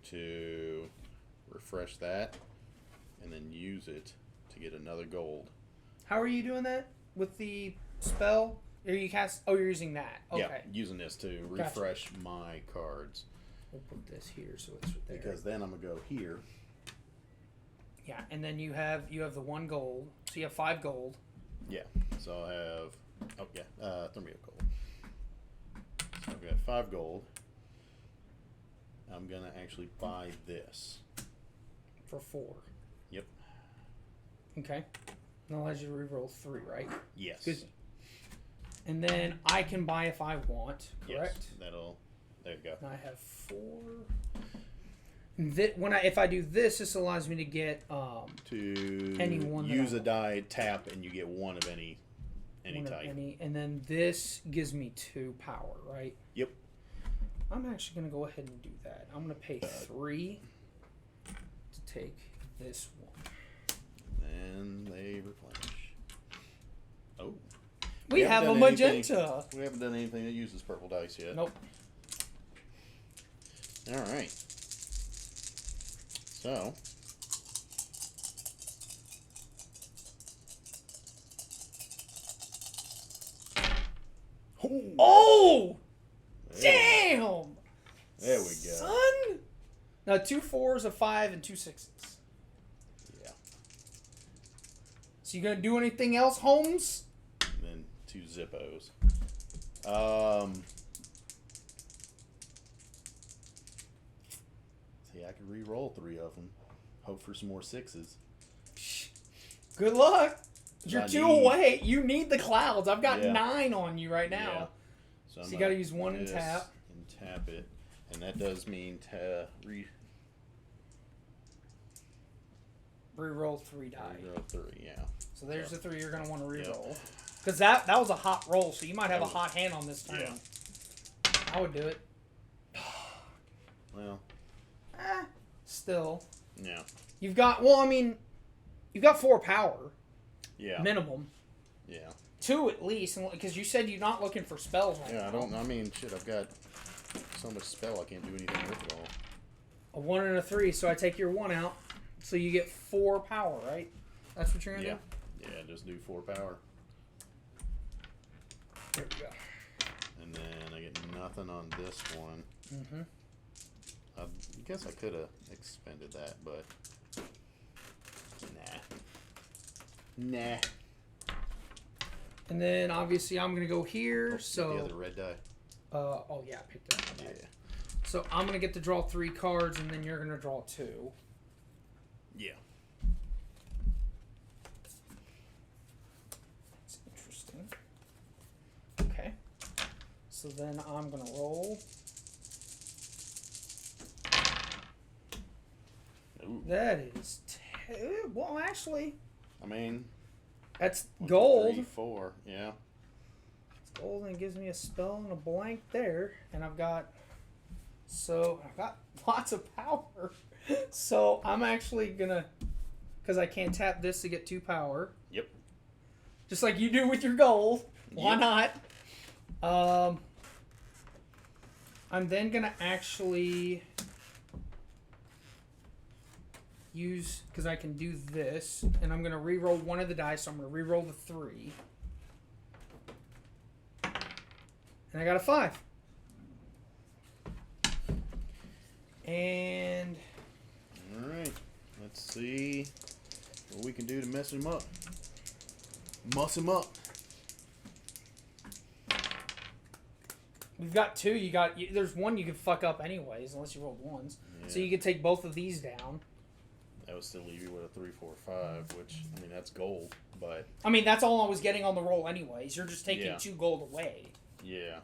To refresh that. And then use it to get another gold. How are you doing that? With the spell? Or you cast... Oh, you're using that. Okay. Yeah, using this to refresh my cards. We'll put this here so it's there. Because then I'm going to go here. Yeah, and then you have the 1 gold. So you have 5 gold. Yeah. So I have... Oh, yeah. 3 gold. So I've got 5 gold. I'm going to actually buy this. For 4. Yep. Okay. That allows you to reroll 3, right? Yes. Good. And then I can buy if I want, correct? Yes, there you go. And I have 4. If I do this, this allows me to get to any one use a die, tap, and you get one of any type. And then this gives me 2 power, right? Yep. I'm actually going to go ahead and do that. I'm going to pay 3 to take this one. And they replenish. Oh. We have a magenta. We haven't done anything that uses purple dice yet. Nope. All right. So. Oh! Damn! There we go. Son! Now 2 4s, a 5, and 2 6s. Yeah. So you gonna do anything else, Holmes? And then 2 Zippos. See, I could re-roll 3 of them. Hope for some more 6s. Good luck. You're 2 away. You need the clouds. I've got 9 on you right now. Yeah. So you got to use 1 and tap. And tap it. And that does mean to re-roll 3 die. Re-roll 3, yeah. So there's the 3 you're going to want to re-roll. Because that was a hot roll, so you might have a hot hand on this turn. Yeah. I would do it. Well. Still. Yeah. You've got 4 power. Yeah. Minimum. Yeah. 2 at least, because you said you're not looking for spells right now. I've got so much spell I can't do anything with it all. A 1 and a 3, so I take your 1 out. So you get 4 power, right? That's what you're going to do? Yeah, just do 4 power. There we go. And then I get nothing on this one. Mm-hmm. I guess I could have expended that, but nah. And then obviously I'm gonna go here. So the other red die. Oh yeah, I picked it up. Yeah. So I'm gonna get to draw 3 cards, and then you're gonna draw 2. Yeah. That's interesting. Okay. So then I'm gonna roll. Ooh. That is well, actually. I mean. That's 1, gold. 2, 3, 4. Yeah. It's gold, and it gives me a spell and a blank there, and I've got lots of power. So I'm actually gonna, because I can't tap this to get 2 power. Yep. Just like you do with your gold. Why not? I'm then gonna actually use, because I can do this, and I'm gonna re-roll 1 of the dice. So I'm gonna re-roll the 3, and I got a 5. And all right, let's see what we can do to mess him up. Muss him up. we've got 2. There's 1 you can fuck up anyways, unless you rolled 1s. Yeah. So you could take both of these down. That would still leave you with a 3, 4, 5, which, I mean, that's gold, but... I mean, that's all I was getting on the roll anyways. You're just taking 2 gold away. Yeah.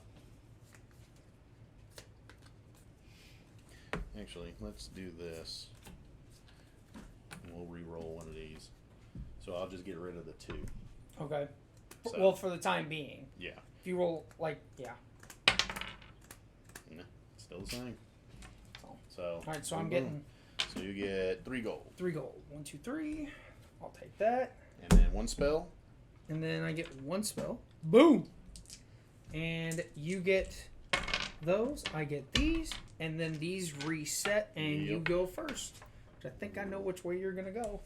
Actually, let's do this. And we'll re-roll 1 of these. So I'll just get rid of the 2. Okay. So, well, for the time being. Yeah. If you roll, Nah, still the same. So Alright, so I'm getting... So So you get 3 gold. 3 gold. 1, 2, 3. I'll take that. And then 1 spell. And then I get 1 spell. Boom! And you get those. I get these. And then these reset and you go first. Which I think I know which way you're going to go.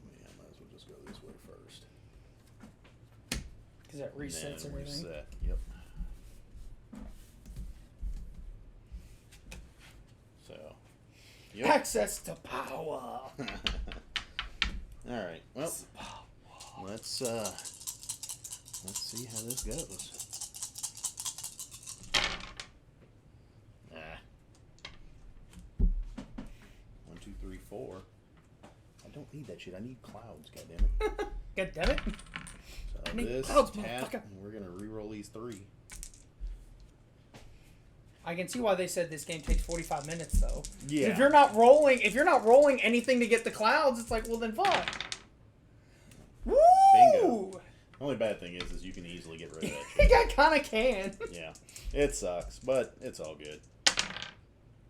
Yeah, might as well just go this way first. Because that resets everything. Reset. Yep. So. Yep. Access to power. All right. Well, let's see how this goes. 1, 2, 3, 4. I don't need that shit. I need clouds. Goddammit. Goddammit. So I need this clouds, tap, motherfucker. and we're gonna re-roll these 3. I can see why they said this game takes 45 minutes, though. Yeah. If you're not rolling anything to get the clouds, it's like, well, then fuck. Woo! Bingo. The only bad thing is you can easily get rid of that shit. I kind of can. Yeah, it sucks, but it's all good.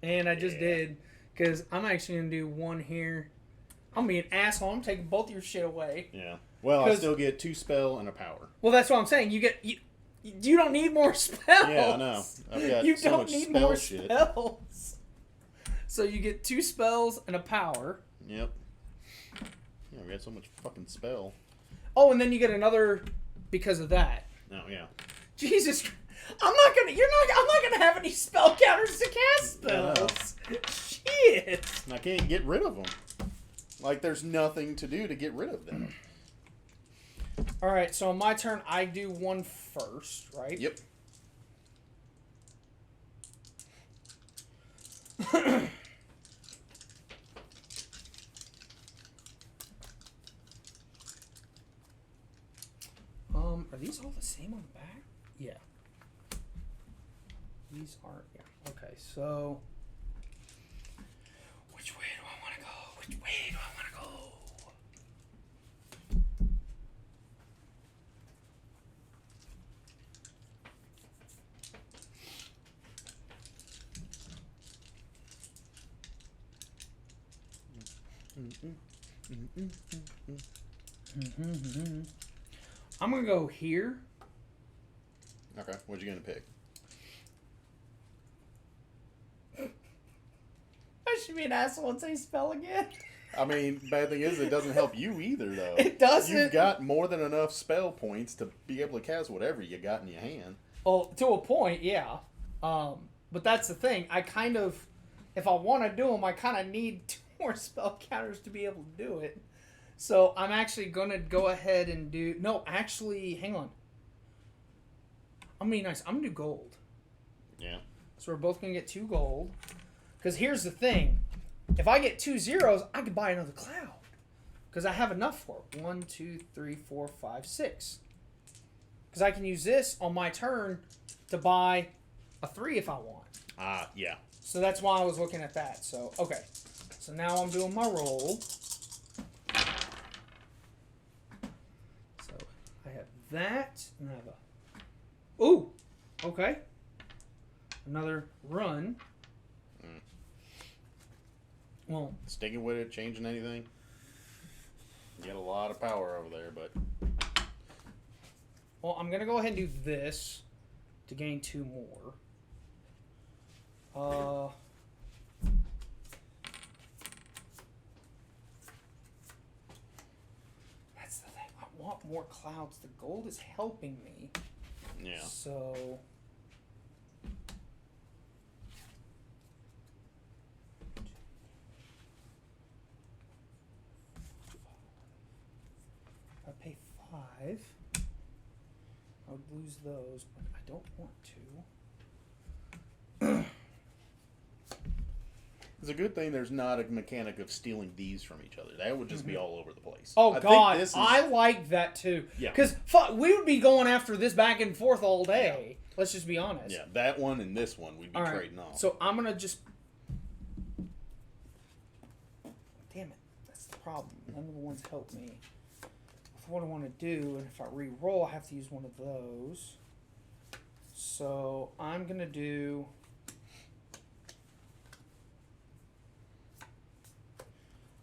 And I just did, because I'm actually gonna do 1 here. I'm gonna be an asshole. I'm taking both of your shit away. Yeah. Well, I still get 2 spell and a power. Well, that's what I'm saying. You don't need more spells. Yeah, I know. I've got you so don't much need spell more shit. spells. So you get 2 spells and a power. Yep. Yeah, we got so much fucking spell. Oh, and then you get another because of that. Oh yeah. Jesus, I'm not gonna have any spell counters to cast spells. Shit. And I can't get rid of them. Like there's nothing to do to get rid of them. All right, so on my turn, I do 1 first, right? Yep. Are these all the same on the back? Yeah. These are, yeah. Okay, so which way do I want to go? Which way do I want to go? I'm gonna go here. Okay, what you gonna pick? I should be an asshole and say spell again. I mean, bad thing is it doesn't help you either, though. It doesn't. You've got more than enough spell points to be able to cast whatever you got in your hand. Well, to a point, yeah. But that's the thing. I kind of, if I want to do them, I kind of need 2 more spell counters to be able to do it. So I'm actually going to go ahead and do... No, actually, hang on. I'm going to be nice. I'm going to do gold. Yeah. So we're both going to get 2 gold. Because here's the thing. If I get 2 zeros, I can buy another cloud. Because I have enough for it. 1, 2, 3, 4, 5, 6. Because I can use this on my turn to buy a 3 if I want. Yeah. So that's why I was looking at that. So, okay. So now I'm doing my roll. So I have that. And I have a... Ooh! Okay. Another run. Well... Sticking with it, changing anything? You got a lot of power over there, but... Well, I'm going to go ahead and do this to gain 2 more. That's the thing. I want more clouds. The gold is helping me. Yeah. So... If I pay 5... I would lose those, but I don't want to. It's a good thing there's not a mechanic of stealing these from each other. That would just be all over the place. Oh, God. This is... I like that, too. Yeah. Because we would be going after this back and forth all day. Yeah. Let's just be honest. Yeah, that one and this one we'd be trading off. So I'm going to just... Damn it. That's the problem. None of the ones help me. What I want to do, and if I re-roll, I have to use one of those. So I'm gonna do.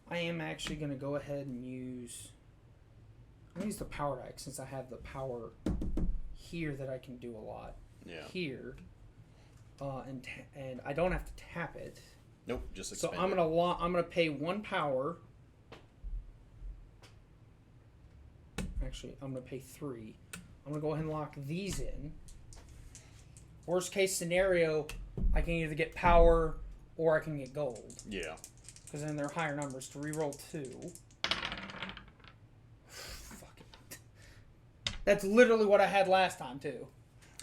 I am actually gonna go ahead and use. I'm gonna use the power deck since I have the power here that I can do a lot. Yeah. Here. And I don't have to tap it. Nope, just expand So I'm gonna pay 1 power. Actually, I'm gonna pay 3. I'm gonna go ahead and lock these in. Worst case scenario, I can either get power or I can get gold. Yeah. Because then they're higher numbers. To reroll 2. Fuck it. That's literally what I had last time too.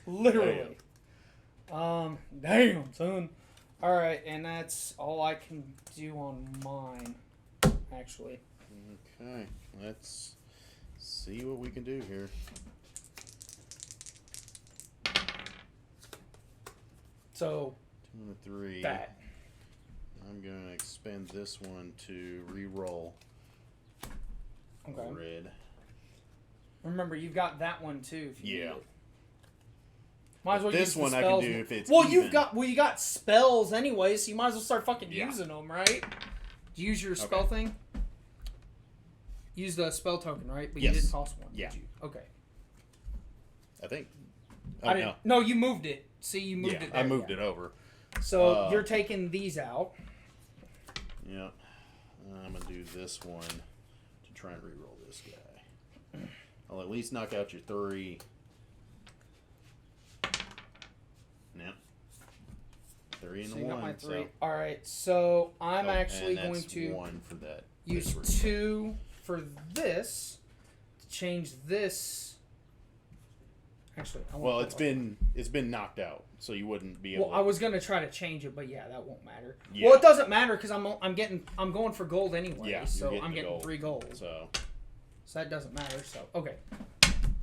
Literally. Damn, son. Alright, and that's all I can do on mine, actually. Okay, let's see what we can do here. So, 2 and a 3. that. I'm going to expend this one to re-roll Okay. red. Remember, you've got that one too. If you Yeah. need it. Might as well This use the one I can spells. do if it's well, even. you got spells anyway, so you might as well start fucking Yeah. using them, right? Use your spell thing. Use the spell token, right? But Yes. you didn't toss one. Yeah. Did you? Okay. I think. I didn't. No, you moved it. See, you moved it. I there, moved yeah. it over. So you're taking these out. Yeah. I'm going to do this one to try and re-roll this guy. I'll at least knock out your 3. No. 3 and So a you 1. got my 3. So. All right. So I'm actually and going that's to 1 for that. use this 2 for this to change this. Actually, I won't Well, put it's been knocked out, so you wouldn't be able. Well, I was gonna try to change it, but yeah, that won't matter. Yeah. Well, it doesn't matter because I'm going for gold anyway. Yeah, so you're I'm getting gold. 3 gold. So. So that doesn't matter. So okay.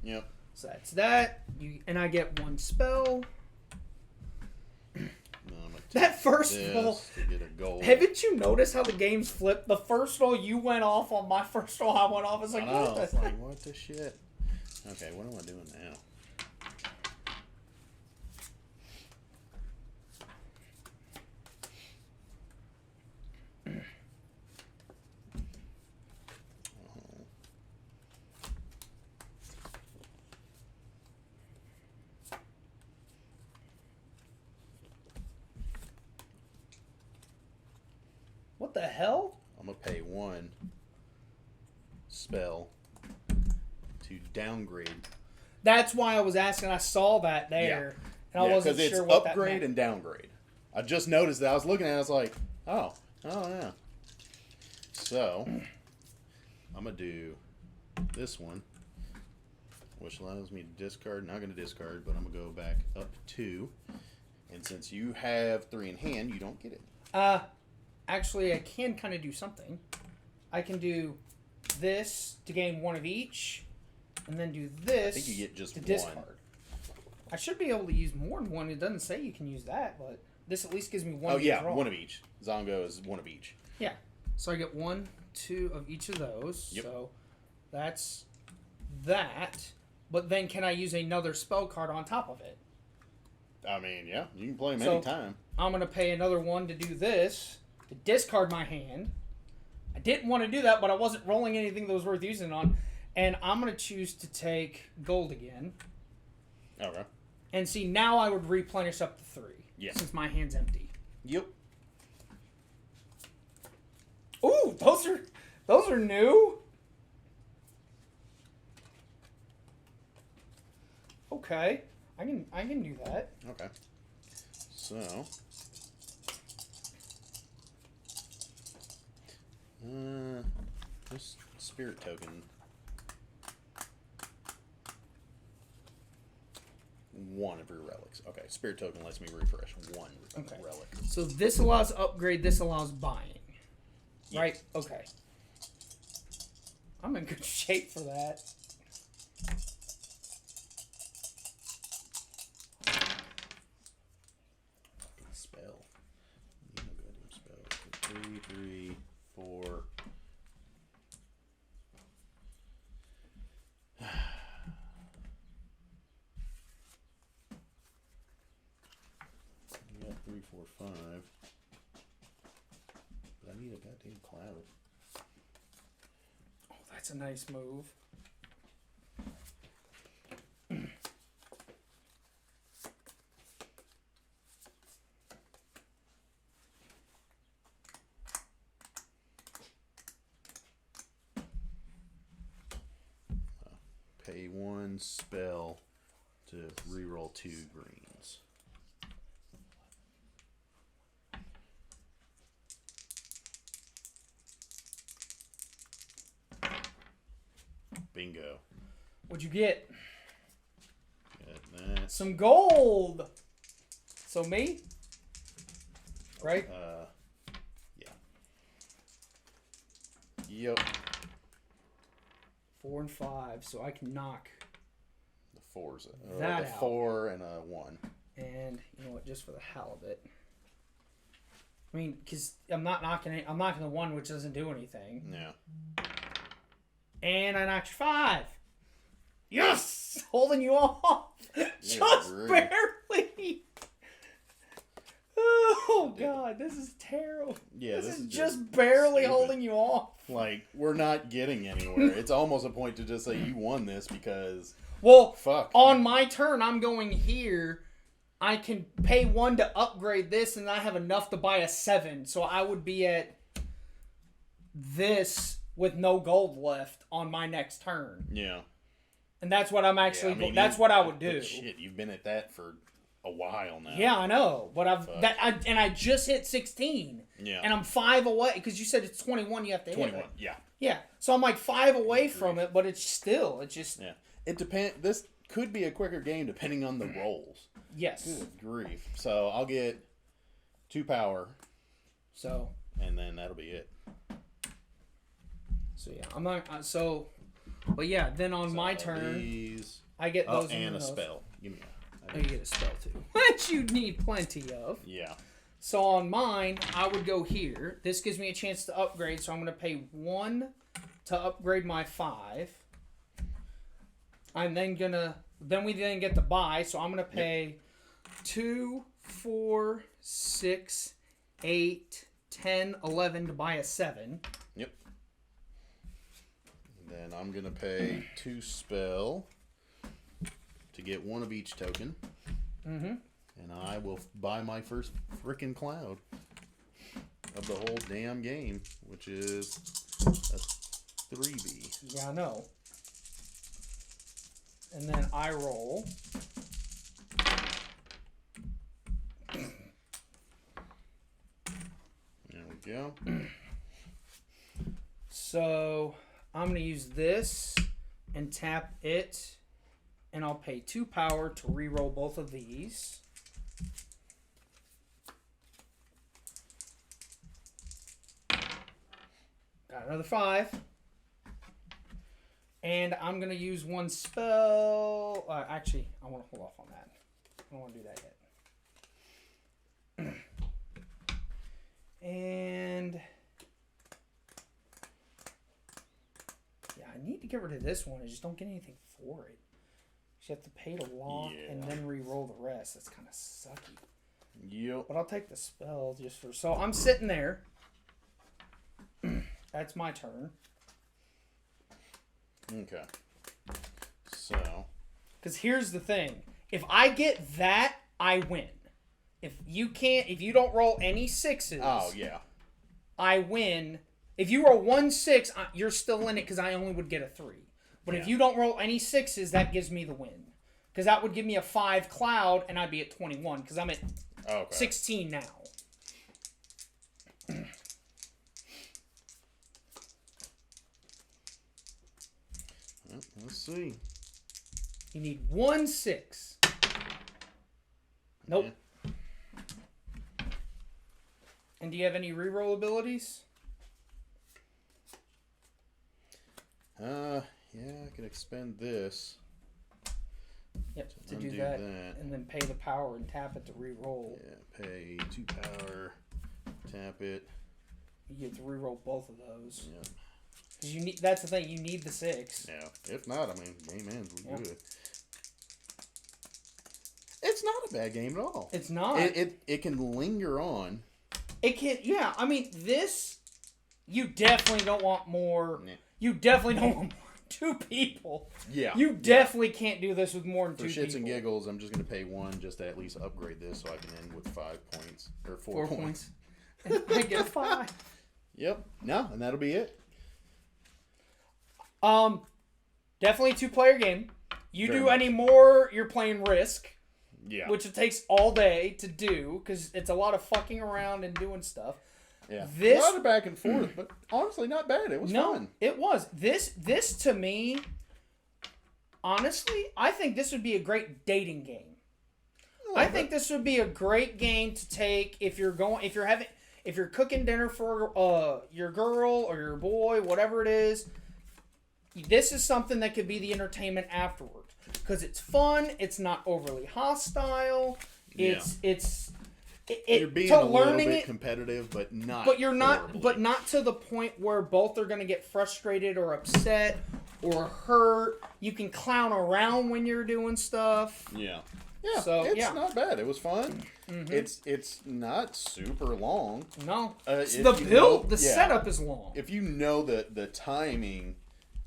Yep. So that's that. And I get 1 spell. That first roll. To get a gold. Haven't you noticed how the game's flipped? The first roll you went off on my first roll, I went off. It's like, what the? It's like, what the shit? Okay, what am I doing now? What the hell? I'm gonna pay 1 spell to downgrade. That's why I was asking. I saw that there, and I wasn't because sure it's what that upgrade meant. and downgrade. I just noticed that. I was looking at it. I was like, oh yeah. So I'm gonna do this one, which allows me to discard. Not gonna discard, but I'm gonna go back up 2. And since you have 3 in hand, you don't get it. Actually, I can kind of do something. I can do this to gain 1 of each, and then do this I think you get just to 1. discard. I should be able to use more than 1. It doesn't say you can use that, but this at least gives me 1 Oh of yeah, each roll. 1 of each. Zongo is 1 of each. Yeah. So I get 1, 2 of each of those. Yep. So that's that. But then can I use another spell card on top of it? I mean, yeah, you can play them So- anytime. I'm going to pay another 1 to do this, to discard my hand. I didn't want to do that, but I wasn't rolling anything that was worth using it on. And I'm going to choose to take gold again. Okay. And see, now I would replenish up to 3. Yeah. Since my hand's empty. Yep. Ooh, those are new. Okay. I can do that. Okay. So. This spirit token. 1 of your relics. Okay, spirit token lets me refresh 1 Okay. relic. So this allows upgrade, this allows buying. Yes. Right? Okay. I'm in good shape for that. Fucking spell. You know, goddamn spell. 3, 3, 4. 4, 5. But I need a goddamn cloud. Oh, that's a nice move. Pay 1 spell to reroll 2 greens. Bingo. What'd you get? Got that. Some gold. So me? Right? Yeah. Yep. 4 and 5, so I can knock The 4's that the out. 4 and a 1. And you know what? Just for the hell of it. I mean, because I'm not knocking it. I'm knocking the 1, which doesn't do anything. Yeah. And I knocked 5. Yes! Holding you off. Just great. barely. Oh, God. This is terrible. Yeah, This is just just barely stupid. holding you off. Like, we're not getting anywhere. It's almost a point to just say you won this because Well, fuck. on my turn, I'm going here. I can pay 1 to upgrade this, and I have enough to buy a 7. So I would be at this with no gold left on my next turn. Yeah. And that's what I'm actually. Yeah, I mean, that's what I would do. But shit, you've been at that for a while now. Yeah, I know, but Fuck. I just hit 16. Yeah. And I'm 5 away because you said it's 21. You have to hit 21. it. Yeah. Yeah, so I'm like 5 away from it, but it's just Yeah. It depends. This could be a quicker game depending on the rolls. yes. Good grief. So I'll get 2 power, So and then that'll be it. yeah, I'm not but yeah, then on So my turn, these. I get Oh, those and a those. spell. Give me Oh, you get a spell too, which you need plenty of. Yeah. So on mine, I would go here. This gives me a chance to upgrade, so I'm going to pay 1 to upgrade my 5. I'm then gonna we get to buy, so I'm gonna pay 2, 4, 6, 8, 10, 11 to buy a 7. Yep. And then I'm gonna pay 2 spell to get 1 of each token. Mm-hmm. And I will buy my first frickin' cloud of the whole damn game, which is a 3B. Yeah, I know. And then I roll. There we go. So I'm going to use this and tap it, and I'll pay 2 power to reroll both of these. Got another 5. And I'm going to use 1 spell. Actually, I want to hold off on that. I don't want to do that yet. And yeah, I need to get rid of this one. I just don't get anything for it. You have to pay to lock and then re-roll the rest. That's kind of sucky. Yep. But I'll take the spell just for... So I'm sitting there. That's my turn. Okay. So. Because here's the thing. If I get that, I win. If you don't roll any 6s... Oh, yeah. I win. If you roll 1 6, you're still in it because I only would get a 3. But if you don't roll any 6s, that gives me the win. Because that would give me a 5 cloud, and I'd be at 21. Because I'm at 16 now. Let's see. You need 1 6. Nope. Yeah. And do you have any reroll abilities? Yeah, I could expend this. Yep, to undo do that, that. and then pay the power and tap it to reroll. Yeah, pay 2 power, tap it. You get to reroll both of those. Yeah. Because you need. That's the thing. You need the 6. Yeah. If not, I mean, game ends. We're Yeah. good. It's not a bad game at all. It's not. It can linger on. It can, yeah. I mean, this, you definitely don't want more. Nah. You definitely don't want more than 2 people. Yeah. You definitely can't do this with more than 2 people. For shits and giggles, I'm just going to pay 1 just to at least upgrade this so I can end with 5 points. Or 4 points. I get 5. Yep. No, and that'll be it. Definitely 2-player game. You Very do much. any more, you're playing Risk. Yeah. Which it takes all day to do, because it's a lot of fucking around and doing stuff. Yeah. This, a lot of back and forth, but honestly not bad. It was fun. It was. This to me, honestly, I think this would be a great dating game. I think this would be a great game to take if you're cooking dinner for your girl or your boy, whatever it is. This is something that could be the entertainment afterward, because it's fun. It's not overly hostile. You're being a little bit competitive, but not. But you're not. horribly. But not to the point where both are going to get frustrated or upset or hurt. You can clown around when you're doing stuff. Yeah. Yeah. So, it's not bad. It was fun. Mm-hmm. It's not super long. No. The setup is long. If you know the timing,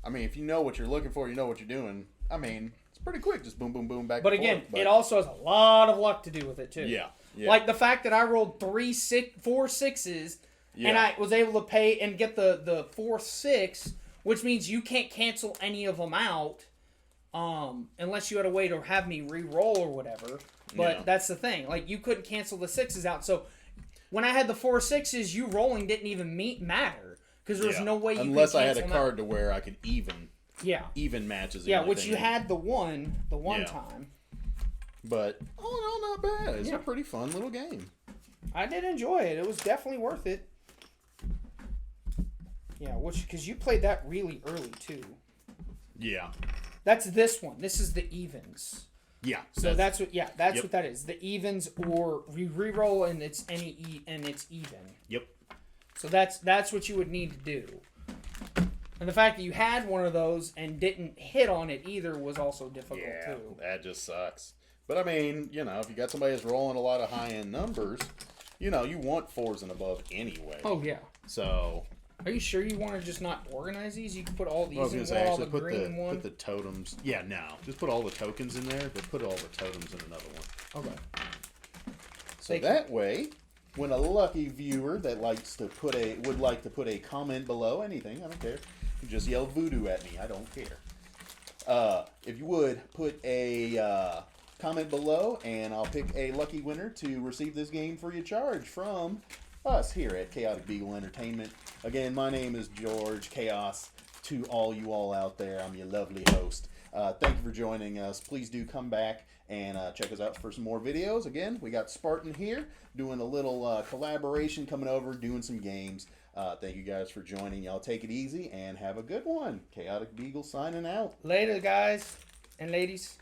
I mean, if you know what you're looking for, you know what you're doing. I mean, it's pretty quick. Just boom, boom, boom, back. But and again, forth, it also has a lot of luck to do with it too. Yeah. Like the fact that I rolled 4 6s, and I was able to pay and get the 4th 6, which means you can't cancel any of them out, unless you had a way to have me re-roll or whatever. But that's the thing. Like, you couldn't cancel the 6s out. So when I had the 4 6s, you rolling didn't even matter, because there was no way you could unless cancel I had a them card out. to where I could even matches. And Which you everything. had the one time. But all in all, not bad. It's a pretty fun little game. I did enjoy it. It was definitely worth it. Yeah, because you played that really early too. Yeah. That's this one. This is the evens. Yeah. So that's what that is. The evens, or re-roll and it's it's even. Yep. So that's what you would need to do. And the fact that you had one of those and didn't hit on it either was also difficult too. That just sucks. But I mean, if you got somebody that's rolling a lot of high-end numbers, you want 4s and above anyway. Oh yeah. So. Are you sure you want to just not organize these? You can put all these in one, all the put green in one. Put the totems. Yeah, no. Just put all the tokens in there, but put all the totems in another one. Okay. So that way, when a lucky viewer that would like to put a comment below, anything, I don't care, you just yell voodoo at me. I don't care. If you would put a comment below, and I'll pick a lucky winner to receive this game free of charge from us here at Chaotic Beagle Entertainment. Again, my name is George Chaos. To all you all out there, I'm your lovely host. Thank you for joining us. Please do come back and check us out for some more videos. Again, we got Spartan here doing a little collaboration, coming over, doing some games. Thank you guys for joining. Y'all take it easy and have a good one. Chaotic Beagle signing out. Later, guys and ladies.